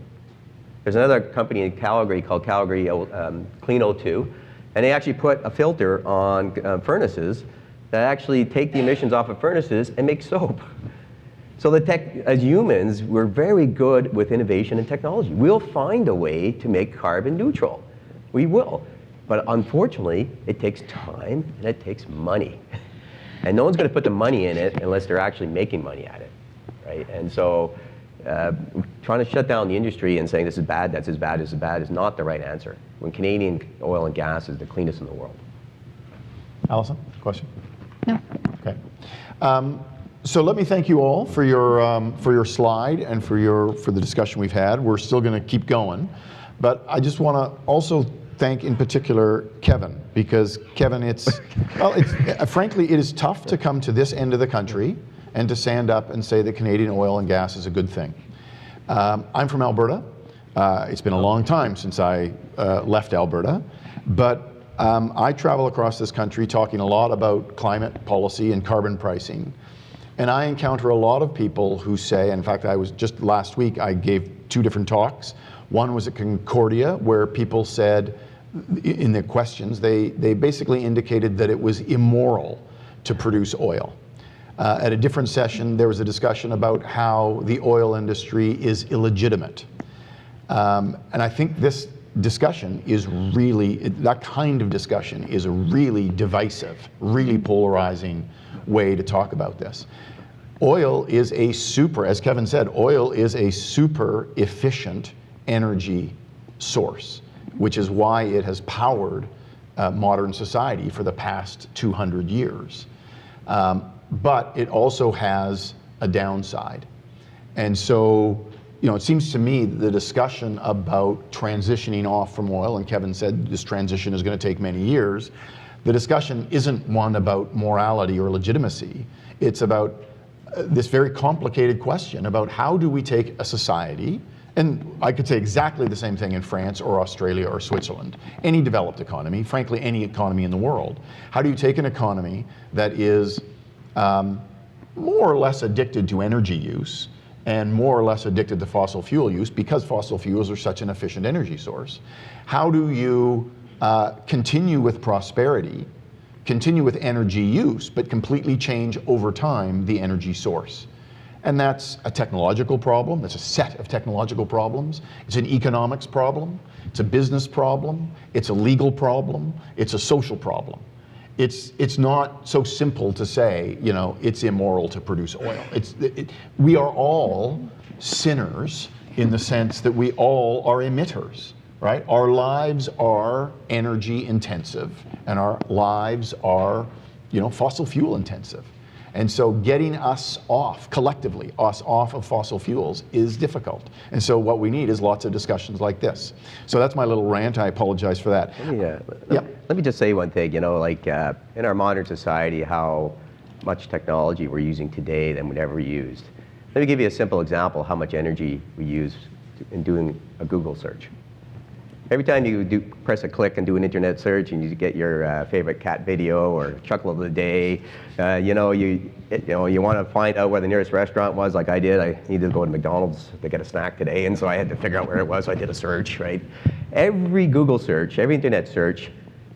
There's another company in Calgary called Calgary Clean O2, and they actually put a filter on furnaces that actually take the emissions off of furnaces and make soap. So as humans, we're very good with innovation and technology. We'll find a way to make carbon neutral. We will. But unfortunately, it takes time and it takes money. And no one's going to put the money in it unless they're actually making money at it, right? And so trying to shut down the industry and saying this is bad, that's as bad, this is bad, is not the right answer. When Canadian oil and gas is the cleanest in the world. Allison, question? No. Okay. So let me thank you all for your slide and for the discussion we've had. We're still going to keep going, but I just want to also thank in particular Kevin, because Kevin, frankly, it is tough to come to this end of the country and to stand up and say that Canadian oil and gas is a good thing. I'm from Alberta. It's been a long time since I left Alberta, but I travel across this country talking a lot about climate policy and carbon pricing. And I encounter a lot of people who say, in fact, just last week, I gave 2 different talks. One was at Concordia, where people said, in their questions, they basically indicated that it was immoral to produce oil. At a different session, there was a discussion about how the oil industry is illegitimate. And I think this discussion is that kind of discussion is a really divisive, really polarizing way to talk about this. Oil is as Kevin said, oil is a super efficient energy source. which is why it has powered modern society for the past 200 years. But it also has a downside. And so, it seems to me that the discussion about transitioning off from oil, and Kevin said this transition is going to take many years, the discussion isn't one about morality or legitimacy. It's about this very complicated question about how do we take a society, and I could say exactly the same thing in France or Australia or Switzerland, any developed economy, frankly, any economy in the world. How do you take an economy that is more or less addicted to energy use and more or less addicted to fossil fuel use because fossil fuels are such an efficient energy source? How do you continue with prosperity, continue with energy use, but completely change over time the energy source? And that's a technological problem. That's a set of technological problems. It's an economics problem. It's a business problem. It's a legal problem. It's a social problem. It's not so simple to say, it's immoral to produce oil. We are all sinners in the sense that we all are emitters, right? Our lives are energy intensive and our lives are, fossil fuel intensive. And so getting us off, collectively, off of fossil fuels is difficult. And so what we need is lots of discussions like this. So that's my little rant. I apologize for that. Let me just say one thing, in our modern society, how much technology we're using today than we ever used. Let me give you a simple example how much energy we use in doing a Google search. Every time you press a click and do an internet search and you get your favorite cat video or chuckle of the day, you want to find out where the nearest restaurant was, like I did. I needed to go to McDonald's to get a snack today, and so I had to figure out where it was, so I did a search, right? Every Google search, every internet search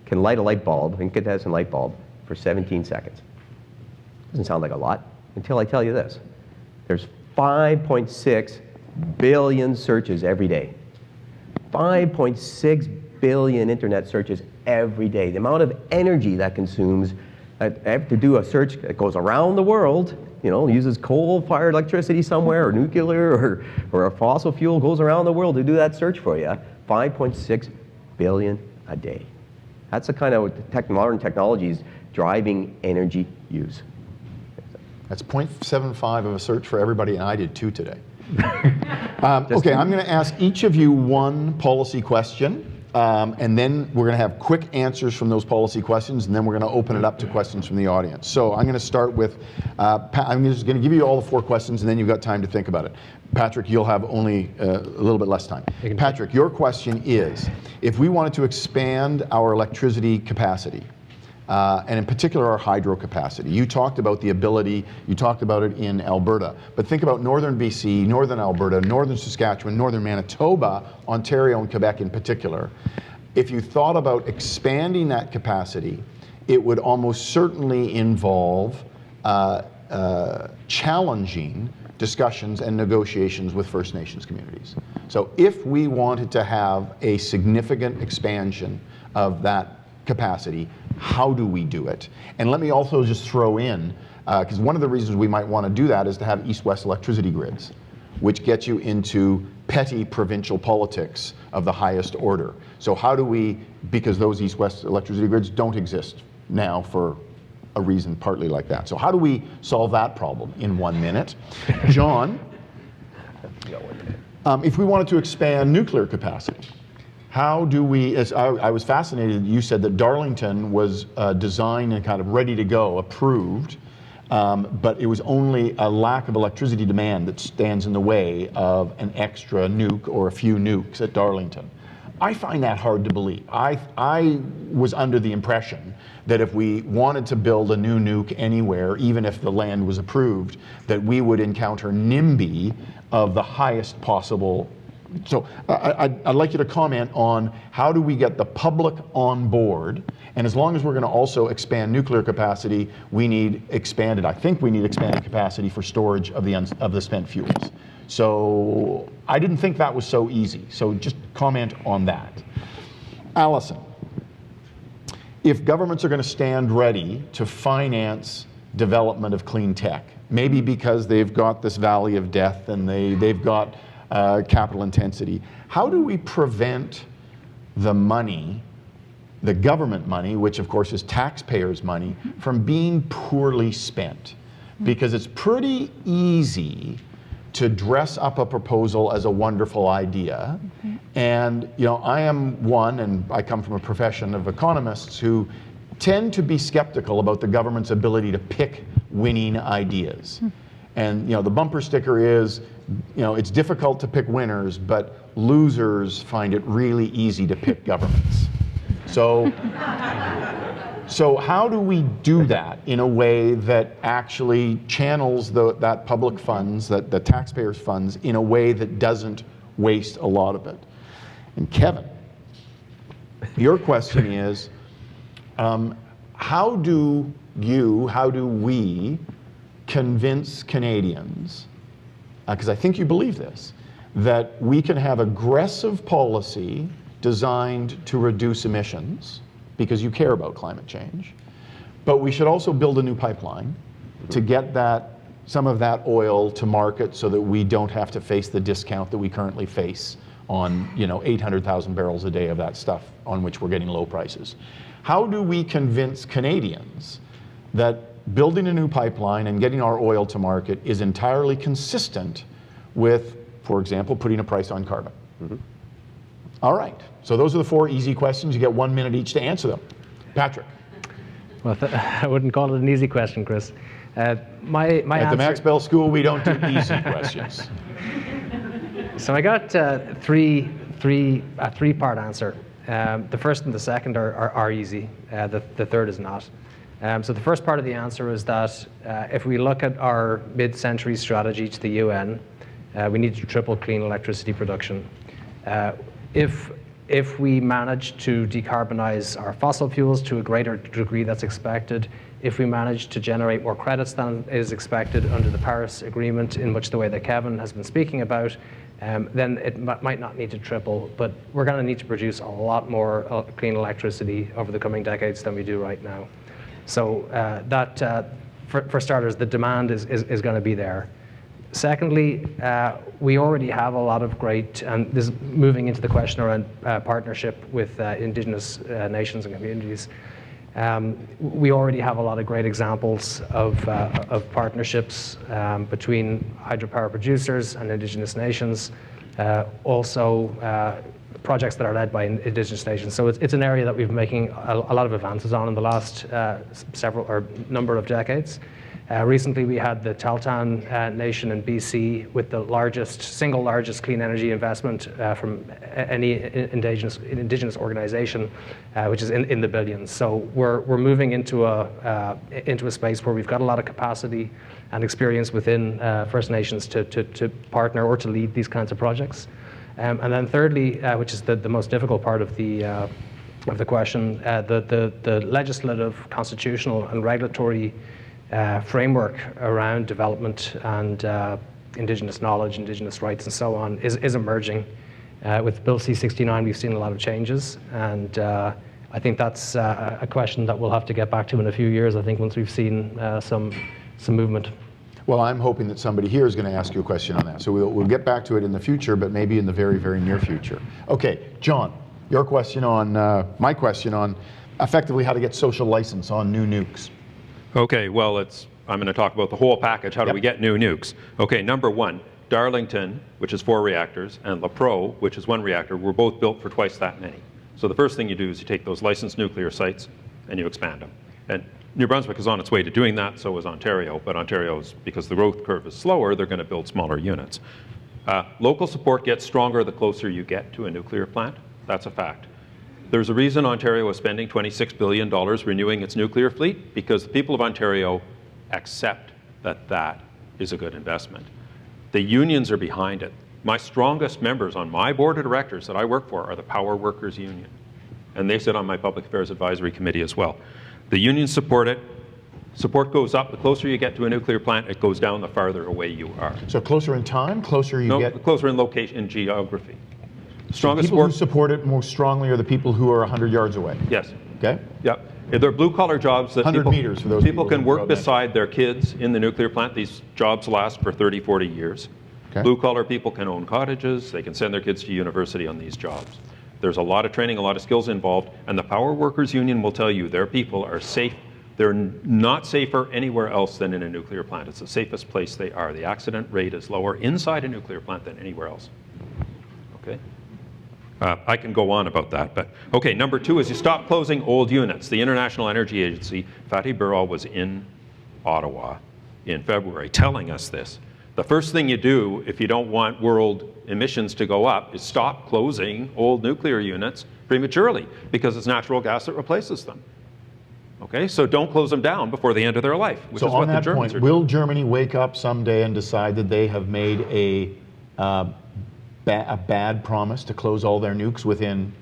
can light a light bulb, incandescent light bulb, for 17 seconds. Doesn't sound like a lot until I tell you this. There's 5.6 billion searches every day. 5.6 billion internet searches every day. The amount of energy that consumes to do a search that goes around the world, uses coal-fired electricity somewhere or nuclear or a fossil fuel, goes around the world to do that search for you. 5.6 billion a day. That's the kind of modern technologies driving energy use. That's 0.75 of a search for everybody, and I did 2 today. Okay, I'm going to ask each of you one policy question, and then we're going to have quick answers from those policy questions, and then we're going to open it up to questions from the audience. So I'm going to start with, I'm just going to give you all the 4 questions, and then you've got time to think about it. Patrick, you'll have only a little bit less time. Patrick, your question is, if we wanted to expand our electricity capacity, and in particular our hydro capacity. You talked about the ability, you talked about it in Alberta, but think about northern BC, northern Alberta, northern Saskatchewan, northern Manitoba, Ontario and Quebec in particular. If you thought about expanding that capacity, it would almost certainly involve challenging discussions and negotiations with First Nations communities. So if we wanted to have a significant expansion of that capacity, how do we do it? And let me also just throw in, because one of the reasons we might want to do that is to have east-west electricity grids, which gets you into petty provincial politics of the highest order. So how do we, because those east-west electricity grids don't exist now for a reason partly like that. So how do we solve that problem in 1 minute? John, if we wanted to expand nuclear capacity, how do we, as I was fascinated, you said that Darlington was designed and kind of ready to go, approved, but it was only a lack of electricity demand that stands in the way of an extra nuke or a few nukes at Darlington. I find that hard to believe. I was under the impression that if we wanted to build a new nuke anywhere, even if the land was approved, that we would encounter NIMBY of the highest possible. So I'd like you to comment on how do we get the public on board, and as long as we're going to also expand nuclear capacity, we need expanded, I think we need expanded capacity for storage of the spent fuels. So I didn't think that was so easy, so just comment on that. Allison, if governments are going to stand ready to finance development of clean tech, maybe because they've got this valley of death and they've got capital intensity, how do we prevent the money, the government money, which of course is taxpayers' money, from being poorly spent. Because it's pretty easy to dress up a proposal as a wonderful idea. And I am one, and I come from a profession of economists who tend to be skeptical about the government's ability to pick winning ideas. And the bumper sticker is, it's difficult to pick winners, but losers find it really easy to pick governments. So how do we do that in a way that actually channels that public funds, the taxpayers' funds, in a way that doesn't waste a lot of it? And Kevin, your question is, how do we convince Canadians, because I think you believe this, that we can have aggressive policy designed to reduce emissions, because you care about climate change, but we should also build a new pipeline to get some of that oil to market so that we don't have to face the discount that we currently face on 800,000 barrels a day of that stuff on which we're getting low prices. How do we convince Canadians that building a new pipeline and getting our oil to market is entirely consistent with, for example, putting a price on carbon? All right, so those are the 4 easy questions. You get 1 minute each to answer them. Patrick. Well, I wouldn't call it an easy question, Chris. My At answer, the Max Bell School, we don't do easy questions. So I got a three-part answer. The first and the second are easy. The third is not. So the first part of the answer is that if we look at our mid-century strategy to the UN, we need to triple clean electricity production. If we manage to decarbonize our fossil fuels to a greater degree that's expected, if we manage to generate more credits than is expected under the Paris Agreement, in much the way that Kevin has been speaking about, then it might not need to triple, but we're going to need to produce a lot more clean electricity over the coming decades than we do right now. So for starters, the demand is going to be there. Secondly, we already have a lot of great, and this is moving into the question around partnership with Indigenous nations and communities. We already have a lot of great examples of partnerships between hydropower producers and Indigenous nations, also projects that are led by Indigenous nations. So it's an area that we've been making a lot of advances on in the last number of decades. Recently, we had the Tahltan Nation in BC with the single largest clean energy investment from any indigenous organization, which is in the billions. So we're moving into a space where we've got a lot of capacity and experience within First Nations to partner or to lead these kinds of projects. And then thirdly, which is the most difficult part of the question, the legislative, constitutional, and regulatory framework around development and Indigenous knowledge, Indigenous rights, and so on is emerging. With Bill C-69, we've seen a lot of changes, and I think that's a question that we'll have to get back to in a few years, I think, once we've seen some movement. Well, I'm hoping that somebody here is going to ask you a question on that. So we'll get back to it in the future, but maybe in the very, very near future. Okay, John, your question on, my question on effectively how to get social license on new nukes. Okay, well, I'm going to talk about the whole package. How do we get new nukes? Okay, number 1, Darlington, which is 4 reactors, and La Pro, which is 1 reactor, were both built for twice that many. So the first thing you do is you take those licensed nuclear sites and you expand them. And New Brunswick is on its way to doing that, so is Ontario. But Ontario's, because the growth curve is slower, they're going to build smaller units. Local support gets stronger the closer you get to a nuclear plant. That's a fact. There's a reason Ontario is spending $26 billion renewing its nuclear fleet, because the people of Ontario accept that that is a good investment. The unions are behind it. My strongest members on my board of directors that I work for are the Power Workers Union. And they sit on my Public Affairs Advisory Committee as well. The unions support it. Support goes up. The closer you get to a nuclear plant, it goes down the farther away you are. So closer in time, closer you get? Closer in location, in geography. Strongest people who support it more strongly are the people who are 100 yards away? Yes. Okay. Yep. They're blue-collar jobs that 100 meters for those people can work beside their kids in the nuclear plant. These jobs last for 30, 40 years. Okay. Blue-collar people can own cottages. They can send their kids to university on these jobs. There's a lot of training, a lot of skills involved, and the Power Workers Union will tell you their people are safe. They're not safer anywhere else than in a nuclear plant. It's the safest place they are. The accident rate is lower inside a nuclear plant than anywhere else. Okay? I can go on about that, but okay, number 2 is you stop closing old units. The International Energy Agency, Fatih Birol, was in Ottawa in February telling us this. The first thing you do if you don't want world emissions to go up is stop closing old nuclear units prematurely, because it's natural gas that replaces them. Okay, so don't close them down before the end of their life, which is what the Germans are doing. Will Germany wake up someday and decide that they have made a bad promise to close all their nukes within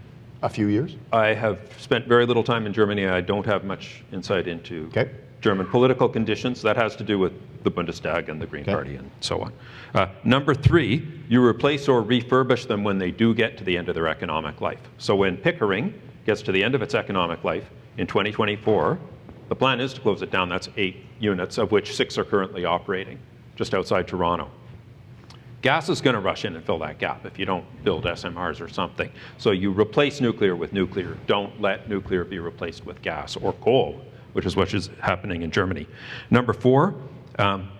a few years? I have spent very little time in Germany. I don't have much insight into German political conditions. That has to do with the Bundestag and the Green Party and so on. Number 3, you replace or refurbish them when they do get to the end of their economic life. So when Pickering gets to the end of its economic life in 2024, the plan is to close it down. That's 8 units, of which 6 are currently operating just outside Toronto. Gas is going to rush in and fill that gap if you don't build SMRs or something. So you replace nuclear with nuclear. Don't let nuclear be replaced with gas or coal, which is what is happening in Germany. Number 4, on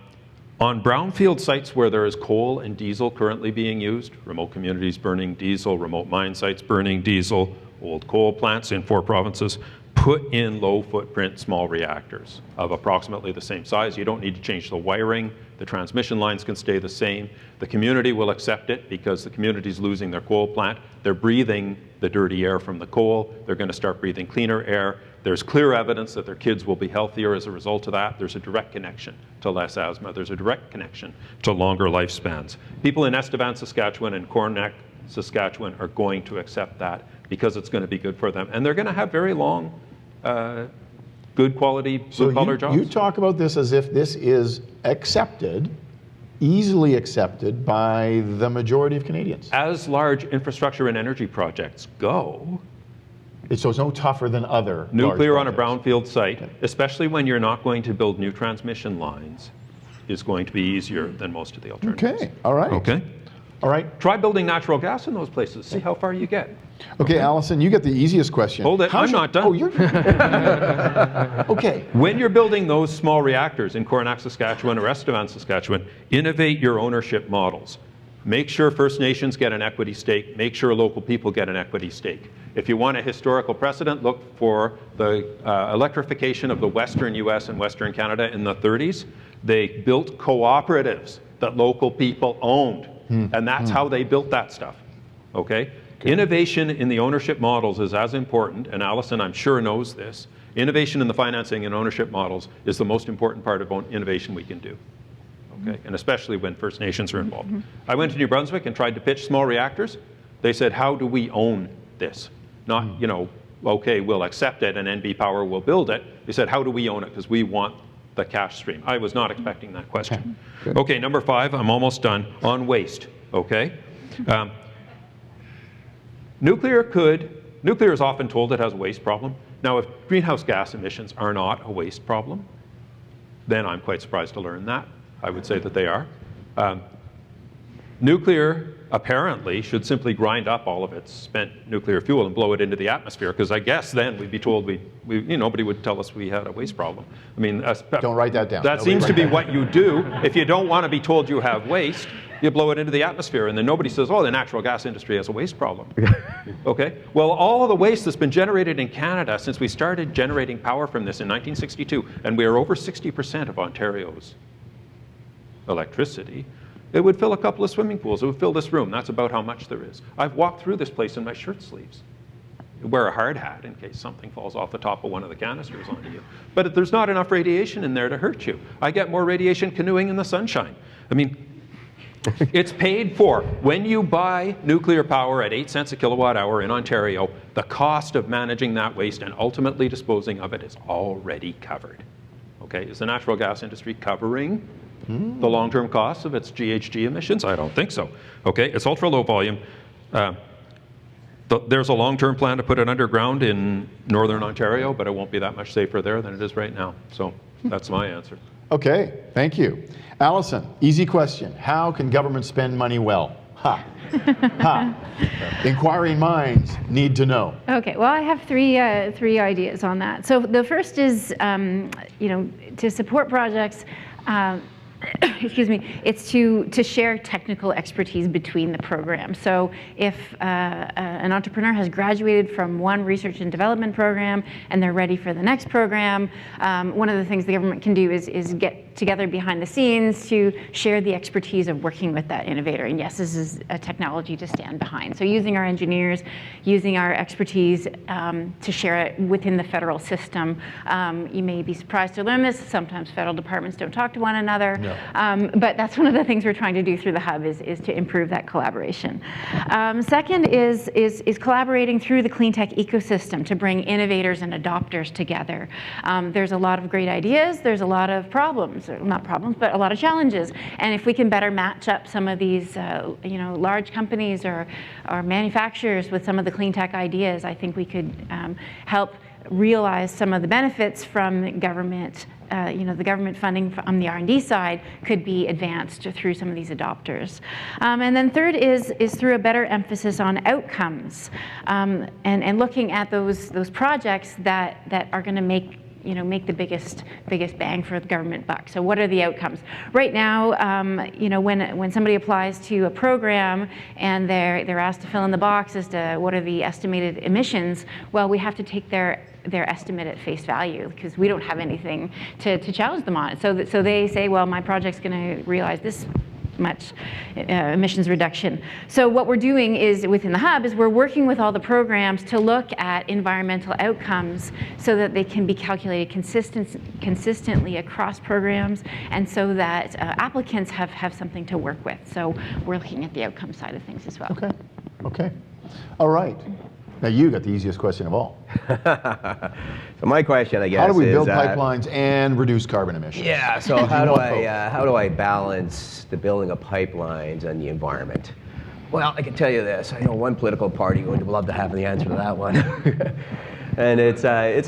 brownfield sites where there is coal and diesel currently being used, remote communities burning diesel, remote mine sites burning diesel, old coal plants in 4 provinces, put in low footprint small reactors of approximately the same size. You don't need to change the wiring. The transmission lines can stay the same. The community will accept it because the community is losing their coal plant. They're breathing the dirty air from the coal. They're going to start breathing cleaner air. There's clear evidence that their kids will be healthier as a result of that. There's a direct connection to less asthma. There's a direct connection to longer lifespans. People in Estevan, Saskatchewan and Coronach, Saskatchewan are going to accept that because it's going to be good for them. And they're going to have very long, good quality blue-collar jobs. You talk about this as if this is accepted, easily accepted by the majority of Canadians. As large infrastructure and energy projects go, so it's no tougher than other nuclear on a brownfield site, especially when you're not going to build new transmission lines, is going to be easier than most of the alternatives. Okay, all right. Okay. All right. Try building natural gas in those places. See how far you get. Okay, Allison, you get the easiest question. Hold it, I'm not done. Oh, you're okay. When you're building those small reactors in Coronach, Saskatchewan or Estevan, Saskatchewan, innovate your ownership models. Make sure First Nations get an equity stake. Make sure local people get an equity stake. If you want a historical precedent, look for the electrification of the Western US and Western Canada in the 30s. They built cooperatives that local people owned. And that's how they built that stuff. Okay? Innovation in the ownership models is as important, and Allison, I'm sure, knows this. Innovation in the financing and ownership models is the most important part of innovation we can do. Okay? And especially when First Nations are involved. I went to New Brunswick and tried to pitch small reactors. They said, how do we own this? Not, you know, okay, we'll accept it and NB Power will build it. They said, how do we own it? Because we want the cash stream. I was not expecting that question. Okay, number 5, I'm almost done, on waste, okay? Nuclear is often told it has a waste problem. Now, if greenhouse gas emissions are not a waste problem, then I'm quite surprised to learn that. I would say that they are. Nuclear apparently should simply grind up all of its spent nuclear fuel and blow it into the atmosphere, because I guess then we'd be told nobody would tell us we had a waste problem. I mean, don't write that down. That seems to be what you do. If you don't want to be told you have waste, you blow it into the atmosphere, and then nobody says, oh, the natural gas industry has a waste problem. Okay? Well, all of the waste that's been generated in Canada since we started generating power from this in 1962, and we are over 60% of Ontario's electricity, it would fill a couple of swimming pools. It would fill this room. That's about how much there is. I've walked through this place in my shirt sleeves. I wear a hard hat in case something falls off the top of one of the canisters onto you. But there's not enough radiation in there to hurt you. I get more radiation canoeing in the sunshine. I mean, it's paid for. When you buy nuclear power at 8 cents a kilowatt hour in Ontario, the cost of managing that waste and ultimately disposing of it is already covered. Okay, is the natural gas industry covering the long-term costs of its GHG emissions? I don't think so. Okay, it's ultra-low volume. There's a long-term plan to put it underground in Northern Ontario, but it won't be that much safer there than it is right now. So that's my answer. Okay, thank you. Allison, easy question. How can government spend money well? Ha. Ha. Inquiring minds need to know. Okay, well, I have three ideas on that. So the first is, to support projects, excuse me, it's to share technical expertise between the programs. So if an entrepreneur has graduated from one research and development program and they're ready for the next program, one of the things the government can do is get together behind the scenes to share the expertise of working with that innovator. And yes, this is a technology to stand behind. So using our engineers, using our expertise to share it within the federal system. You may be surprised to learn this. Sometimes federal departments don't talk to one another. No. But that's one of the things we're trying to do through the hub is to improve that collaboration. Second is collaborating through the clean tech ecosystem to bring innovators and adopters together. There's a lot of great ideas. There's a lot of problems. Not problems, but a lot of challenges. And if we can better match up some of these, large companies or manufacturers with some of the clean tech ideas, I think we could help realize some of the benefits from government. The government funding on the R&D side could be advanced through some of these adopters. And then third is through a better emphasis on outcomes and looking at those projects that are going to make the biggest bang for the government buck. So what are the outcomes? Right now, when somebody applies to a program and they're asked to fill in the box as to what are the estimated emissions, well, we have to take their estimate at face value because we don't have anything to challenge them on it. So they say, well, my project's going to realize this much emissions reduction. So what we're doing is within the hub is we're working with all the programs to look at environmental outcomes so that they can be calculated consistently across programs and so that applicants have something to work with. So we're looking at the outcome side of things as well. Okay. All right. Now you got the easiest question of all. So my question, I guess, how do we build pipelines and reduce carbon emissions? Yeah. So how do I balance the building of pipelines and the environment? Well, I can tell you this. I know one political party would love to have the answer to that one, and it's a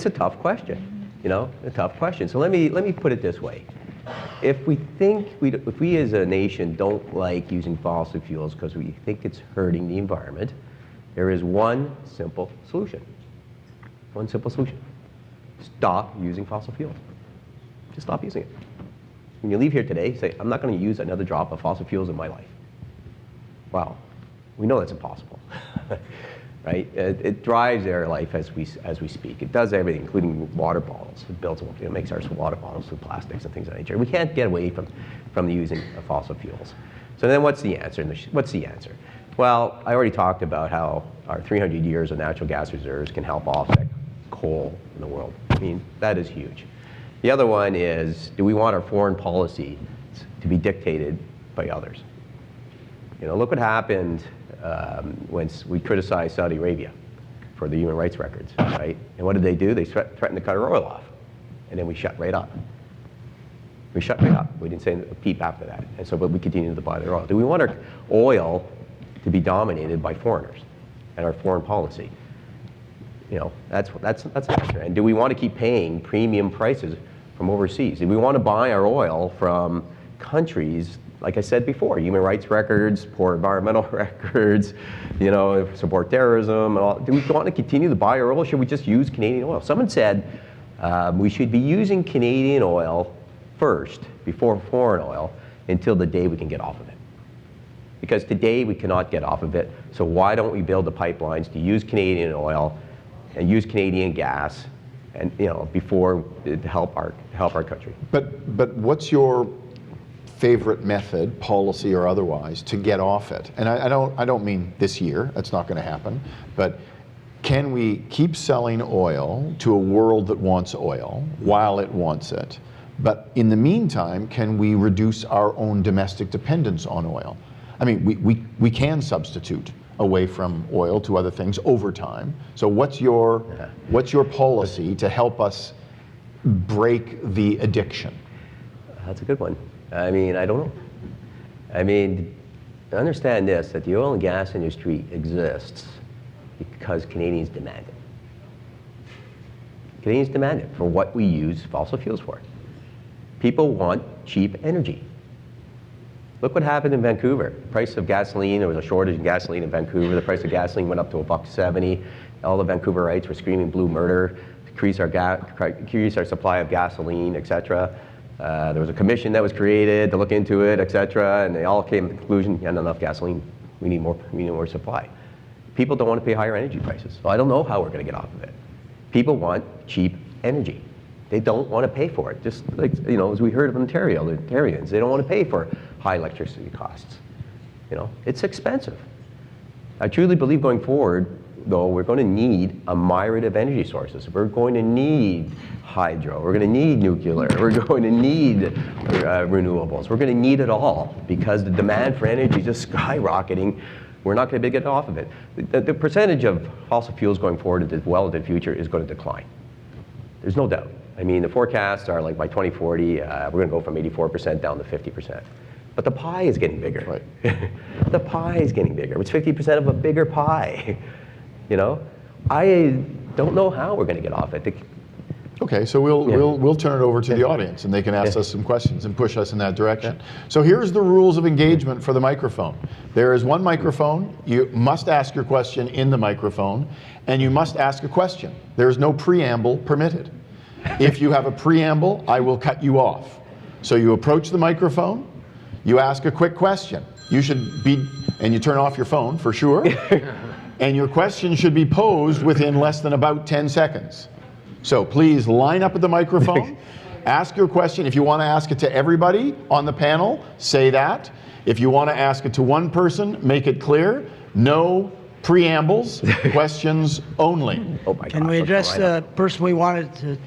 tough question. A tough question. So let me put it this way. If we as a nation don't like using fossil fuels because we think it's hurting the environment, there is one simple solution. One simple solution. Stop using fossil fuels. Just stop using it. When you leave here today, say, I'm not going to use another drop of fossil fuels in my life. Well, we know that's impossible. Right? It drives our life as we speak. It does everything, including water bottles. It makes our water bottles through plastics and things of that nature. We can't get away from the using of fossil fuels. So then what's the answer? Well, I already talked about how our 300 years of natural gas reserves can help offset coal in the world. I mean, that is huge. The other one is, do we want our foreign policy to be dictated by others? Look what happened when we criticized Saudi Arabia for the human rights records, right? And what did they do? They threatened to cut our oil off. And then we shut right up. We didn't say a peep after that. And so, but we continued to buy their oil. Do we want our oil to be dominated by foreigners and our foreign policy? That's an answer. And do we want to keep paying premium prices from overseas? Do we want to buy our oil from countries, like I said before, human rights records, poor environmental records, support terrorism, and all? Do we want to continue to buy our oil, or should we just use Canadian oil? Someone said we should be using Canadian oil first, before foreign oil, until the day we can get off of it. Because today we cannot get off of it, so why don't we build the pipelines to use Canadian oil and use Canadian gas, and before to help our country. But what's your favorite method, policy or otherwise, to get off it? And I don't mean this year. That's not going to happen. But can we keep selling oil to a world that wants oil while it wants it? But in the meantime, can we reduce our own domestic dependence on oil? I mean, we can substitute away from oil to other things over time. So what's your policy to help us break the addiction? That's a good one. I mean, I don't know. I mean, understand this, that the oil and gas industry exists because Canadians demand it. Canadians demand it for what we use fossil fuels for. People want cheap energy. Look what happened in Vancouver. Price of gasoline, there was a shortage in gasoline in Vancouver. The price of gasoline went up to $1.70. All the Vancouverites were screaming blue murder, increase our supply of gasoline, etc. There was a commission that was created to look into it, etc. And they all came to the conclusion, yeah, not enough gasoline. We need more supply. People don't want to pay higher energy prices. So I don't know how we're going to get off of it. People want cheap energy. They don't want to pay for it. Just like, as we heard of Ontario, the Ontarians, they don't want to pay for high electricity costs. It's expensive. I truly believe going forward, though, we're going to need a myriad of energy sources. We're going to need hydro. We're going to need nuclear. We're going to need renewables. We're going to need it all because the demand for energy is just skyrocketing. We're not going to get off of it. The percentage of fossil fuels going forward well into the future is going to decline. There's no doubt. I mean, the forecasts are like by 2040, we're going to go from 84% down to 50%. But the pie is getting bigger. Right. The pie is getting bigger. It's 50% of a bigger pie. I don't know how we're going to get off it. Okay, so we'll turn it over to the audience, and they can ask us some questions and push us in that direction. So here's the rules of engagement for the microphone. There is one microphone. You must ask your question in the microphone, and you must ask a question. There is no preamble permitted. If you have a preamble, I will cut you off. So you approach the microphone, you ask a quick question. You should be, and you turn off your phone for sure, and your question should be posed within less than about 10 seconds. So please line up at the microphone, ask your question. If you want to ask it to everybody on the panel, say that. If you want to ask it to one person, make it clear. No preambles, questions only. Oh my Can gosh, we address the person we wanted to?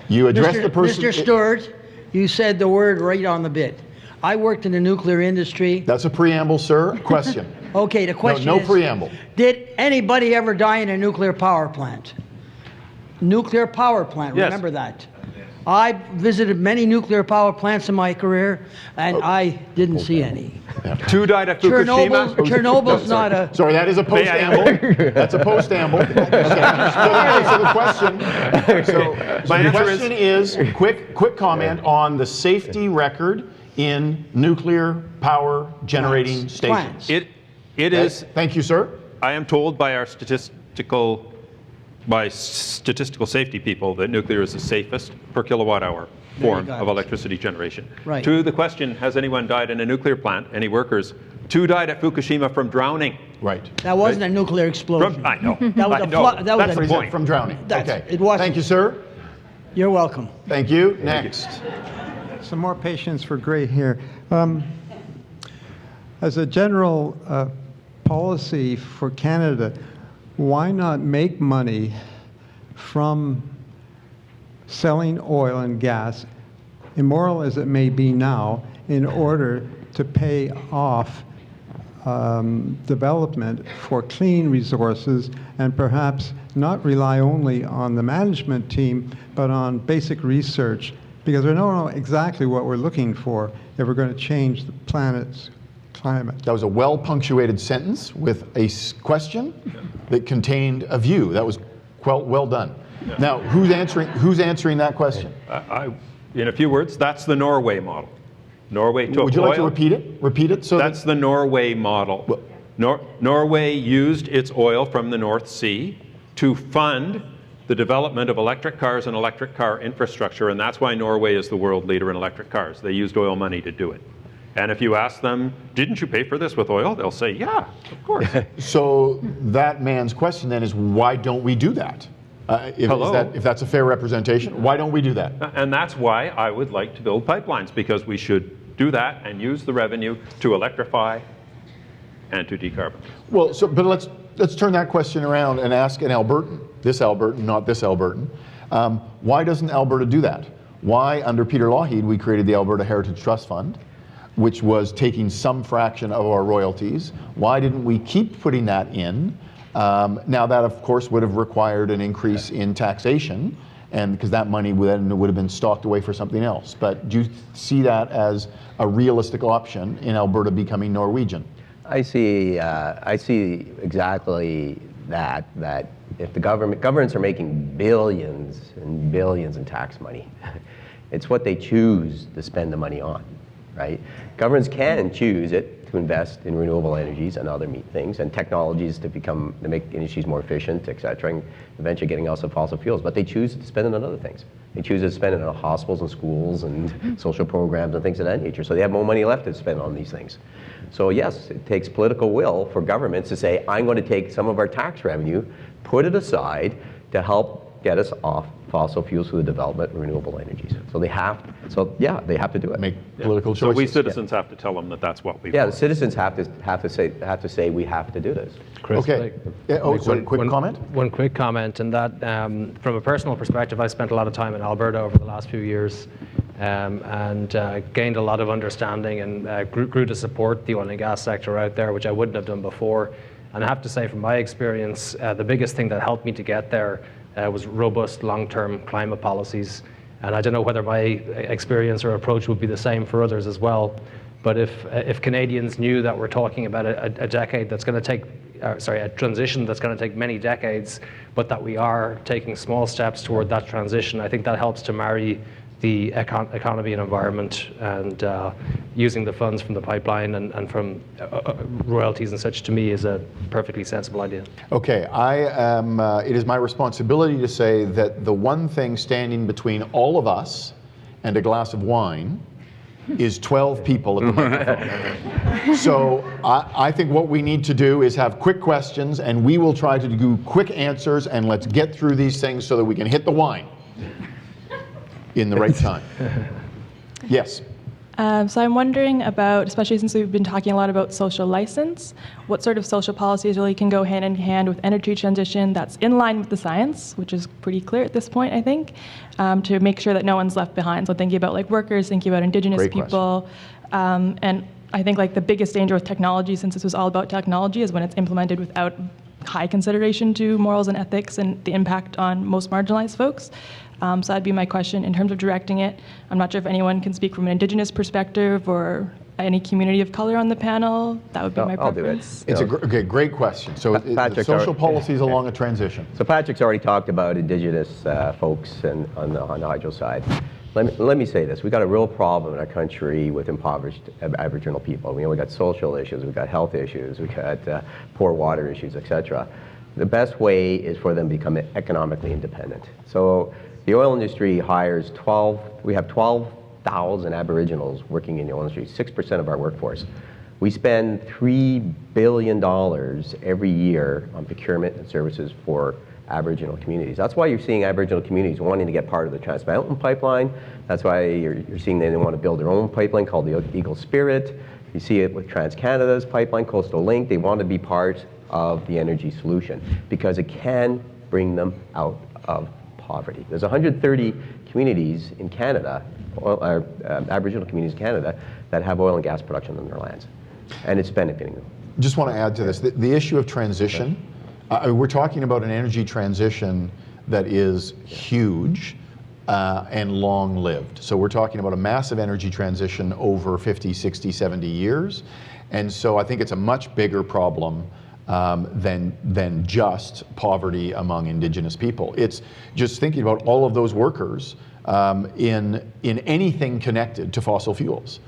You address the person. Mr. Stewart, you said the word right on the bit. I worked in the nuclear industry. That's a preamble, sir. Question. Okay, the question No is, preamble. Did anybody ever die in a nuclear power plant? Nuclear power plant, Yes. remember that. I visited many nuclear power plants in my career, and I didn't see any. 2 died at Fukushima. Chernobyl's not a... Sorry, that is a post-amble. That's a post-amble. Okay. So the question, the question is quick comment on the safety record in nuclear power generating stations. Plants. It is. Thank you, sir. I am told by our statistical safety people that nuclear is the safest per kilowatt hour form got of it. electricity generation. Right. To the question, has anyone died in a nuclear plant? Any workers? 2 died at Fukushima from drowning. Right. That wasn't a nuclear explosion. I know. That was I a know. flood. That was That's a the point. From drowning. Okay. It wasn't. Thank you, sir. You're welcome. Thank you. Next. Some more patience for Gray here. As a general policy for Canada, why not make money from selling oil and gas, immoral as it may be now, in order to pay off development for clean resources and perhaps not rely only on the management team, but on basic research, because we don't know exactly what we're looking for if we're going to change the planet's climate. That was a well-punctuated sentence with a question that contained a view. That was well done. Now, who's answering that question? In a few words, that's the Norway model. Norway took Would you like to oil. repeat it? Repeat it. So That's the Norway model. Norway used its oil from the North Sea to fund the development of electric cars and electric car infrastructure, and that's why Norway is the world leader in electric cars. They used oil money to do it. And if you ask them, didn't you pay for this with oil? They'll say, yeah, of course. So that man's question then is, why don't we do that? If that's a fair representation, why don't we do that? And that's why I would like to build pipelines, because we should do that and use the revenue to electrify and to decarbonize. Well, but let's turn that question around and ask an Albertan, this Albertan, not this Albertan, why doesn't Alberta do that? Why, under Peter Lougheed, we created the Alberta Heritage Trust Fund, which was taking some fraction of our royalties. Why didn't we keep putting that in? Now that, of course, would have required an increase in taxation, and because that money would have been stocked away for something else. But do you see that as a realistic option in Alberta becoming Norwegian? I see exactly that if the governments are making billions and billions in tax money, it's what they choose to spend the money on. right? Governments can choose it to invest in renewable energies and other things and technologies to make industries more efficient, et cetera, and eventually getting us off fossil fuels. But they choose to spend it on other things. They choose to spend it on hospitals and schools and social programs and things of that nature. So they have more money left to spend on these things. So yes, it takes political will for governments to say, I'm going to take some of our tax revenue, put it aside to help get us off fossil fuels through the development of renewable energies. So they have to do it. Make political So choices. we citizens have to tell them that that's what we Yeah, want. the citizens have to say we have to do this. Chris, Okay. Yeah, sorry, quick comment? One quick comment, and that from a personal perspective, I spent a lot of time in Alberta over the last few years, and gained a lot of understanding and grew to support the oil and gas sector out there, which I wouldn't have done before. And I have to say, from my experience, the biggest thing that helped me to get there was robust long-term climate policies. And I don't know whether my experience or approach would be the same for others as well. But if Canadians knew that we're talking about a decade that's going to take, a transition that's going to take many decades, but that we are taking small steps toward that transition, I think that helps to marry the economy and environment, and using the funds from the pipeline and from royalties and such, to me, is a perfectly sensible idea. Okay, it is my responsibility to say that the one thing standing between all of us and a glass of wine is 12 people at the microphone. So I think what we need to do is have quick questions, and we will try to do quick answers, and let's get through these things so that we can hit the wine in the right time. Yes. So I'm wondering about, especially since we've been talking a lot about social license, what sort of social policies really can go hand in hand with energy transition that's in line with the science, which is pretty clear at this point, I think, to make sure that no one's left behind. So thinking about like workers, thinking about Indigenous Great people, and I think like the biggest danger with technology, since this was all about technology, is when it's implemented without high consideration to morals and ethics and the impact on most marginalized folks. So that'd be my question. In terms of directing it, I'm not sure if anyone can speak from an Indigenous perspective or any community of color on the panel. That would be my preference. It's a great question. So Patrick's social policies along a transition. So Patrick's already talked about Indigenous folks and on the hydro side. Let me say this. We've got a real problem in our country with impoverished Aboriginal people. We've got social issues, we've got health issues, we've got poor water issues, et cetera. The best way is for them to become economically independent. So the oil industry hires we have 12,000 Aboriginals working in the oil industry, 6% of our workforce. We spend $3 billion every year on procurement and services for Aboriginal communities. That's why you're seeing Aboriginal communities wanting to get part of the Trans Mountain pipeline. That's why you're seeing they want to build their own pipeline called the Eagle Spirit. You see it with TransCanada's pipeline, Coastal Link. They want to be part of the energy solution because it can bring them out of poverty. There's 130 communities in Canada, Aboriginal communities in Canada, that have oil and gas production on their lands, and it's benefiting them. Just want to add to this, the issue of transition, we're talking about an energy transition that is huge and long-lived. So we're talking about a massive energy transition over 50, 60, 70 years. And so I think it's a much bigger problem than just poverty among Indigenous people. It's just thinking about all of those workers in anything connected to fossil fuels.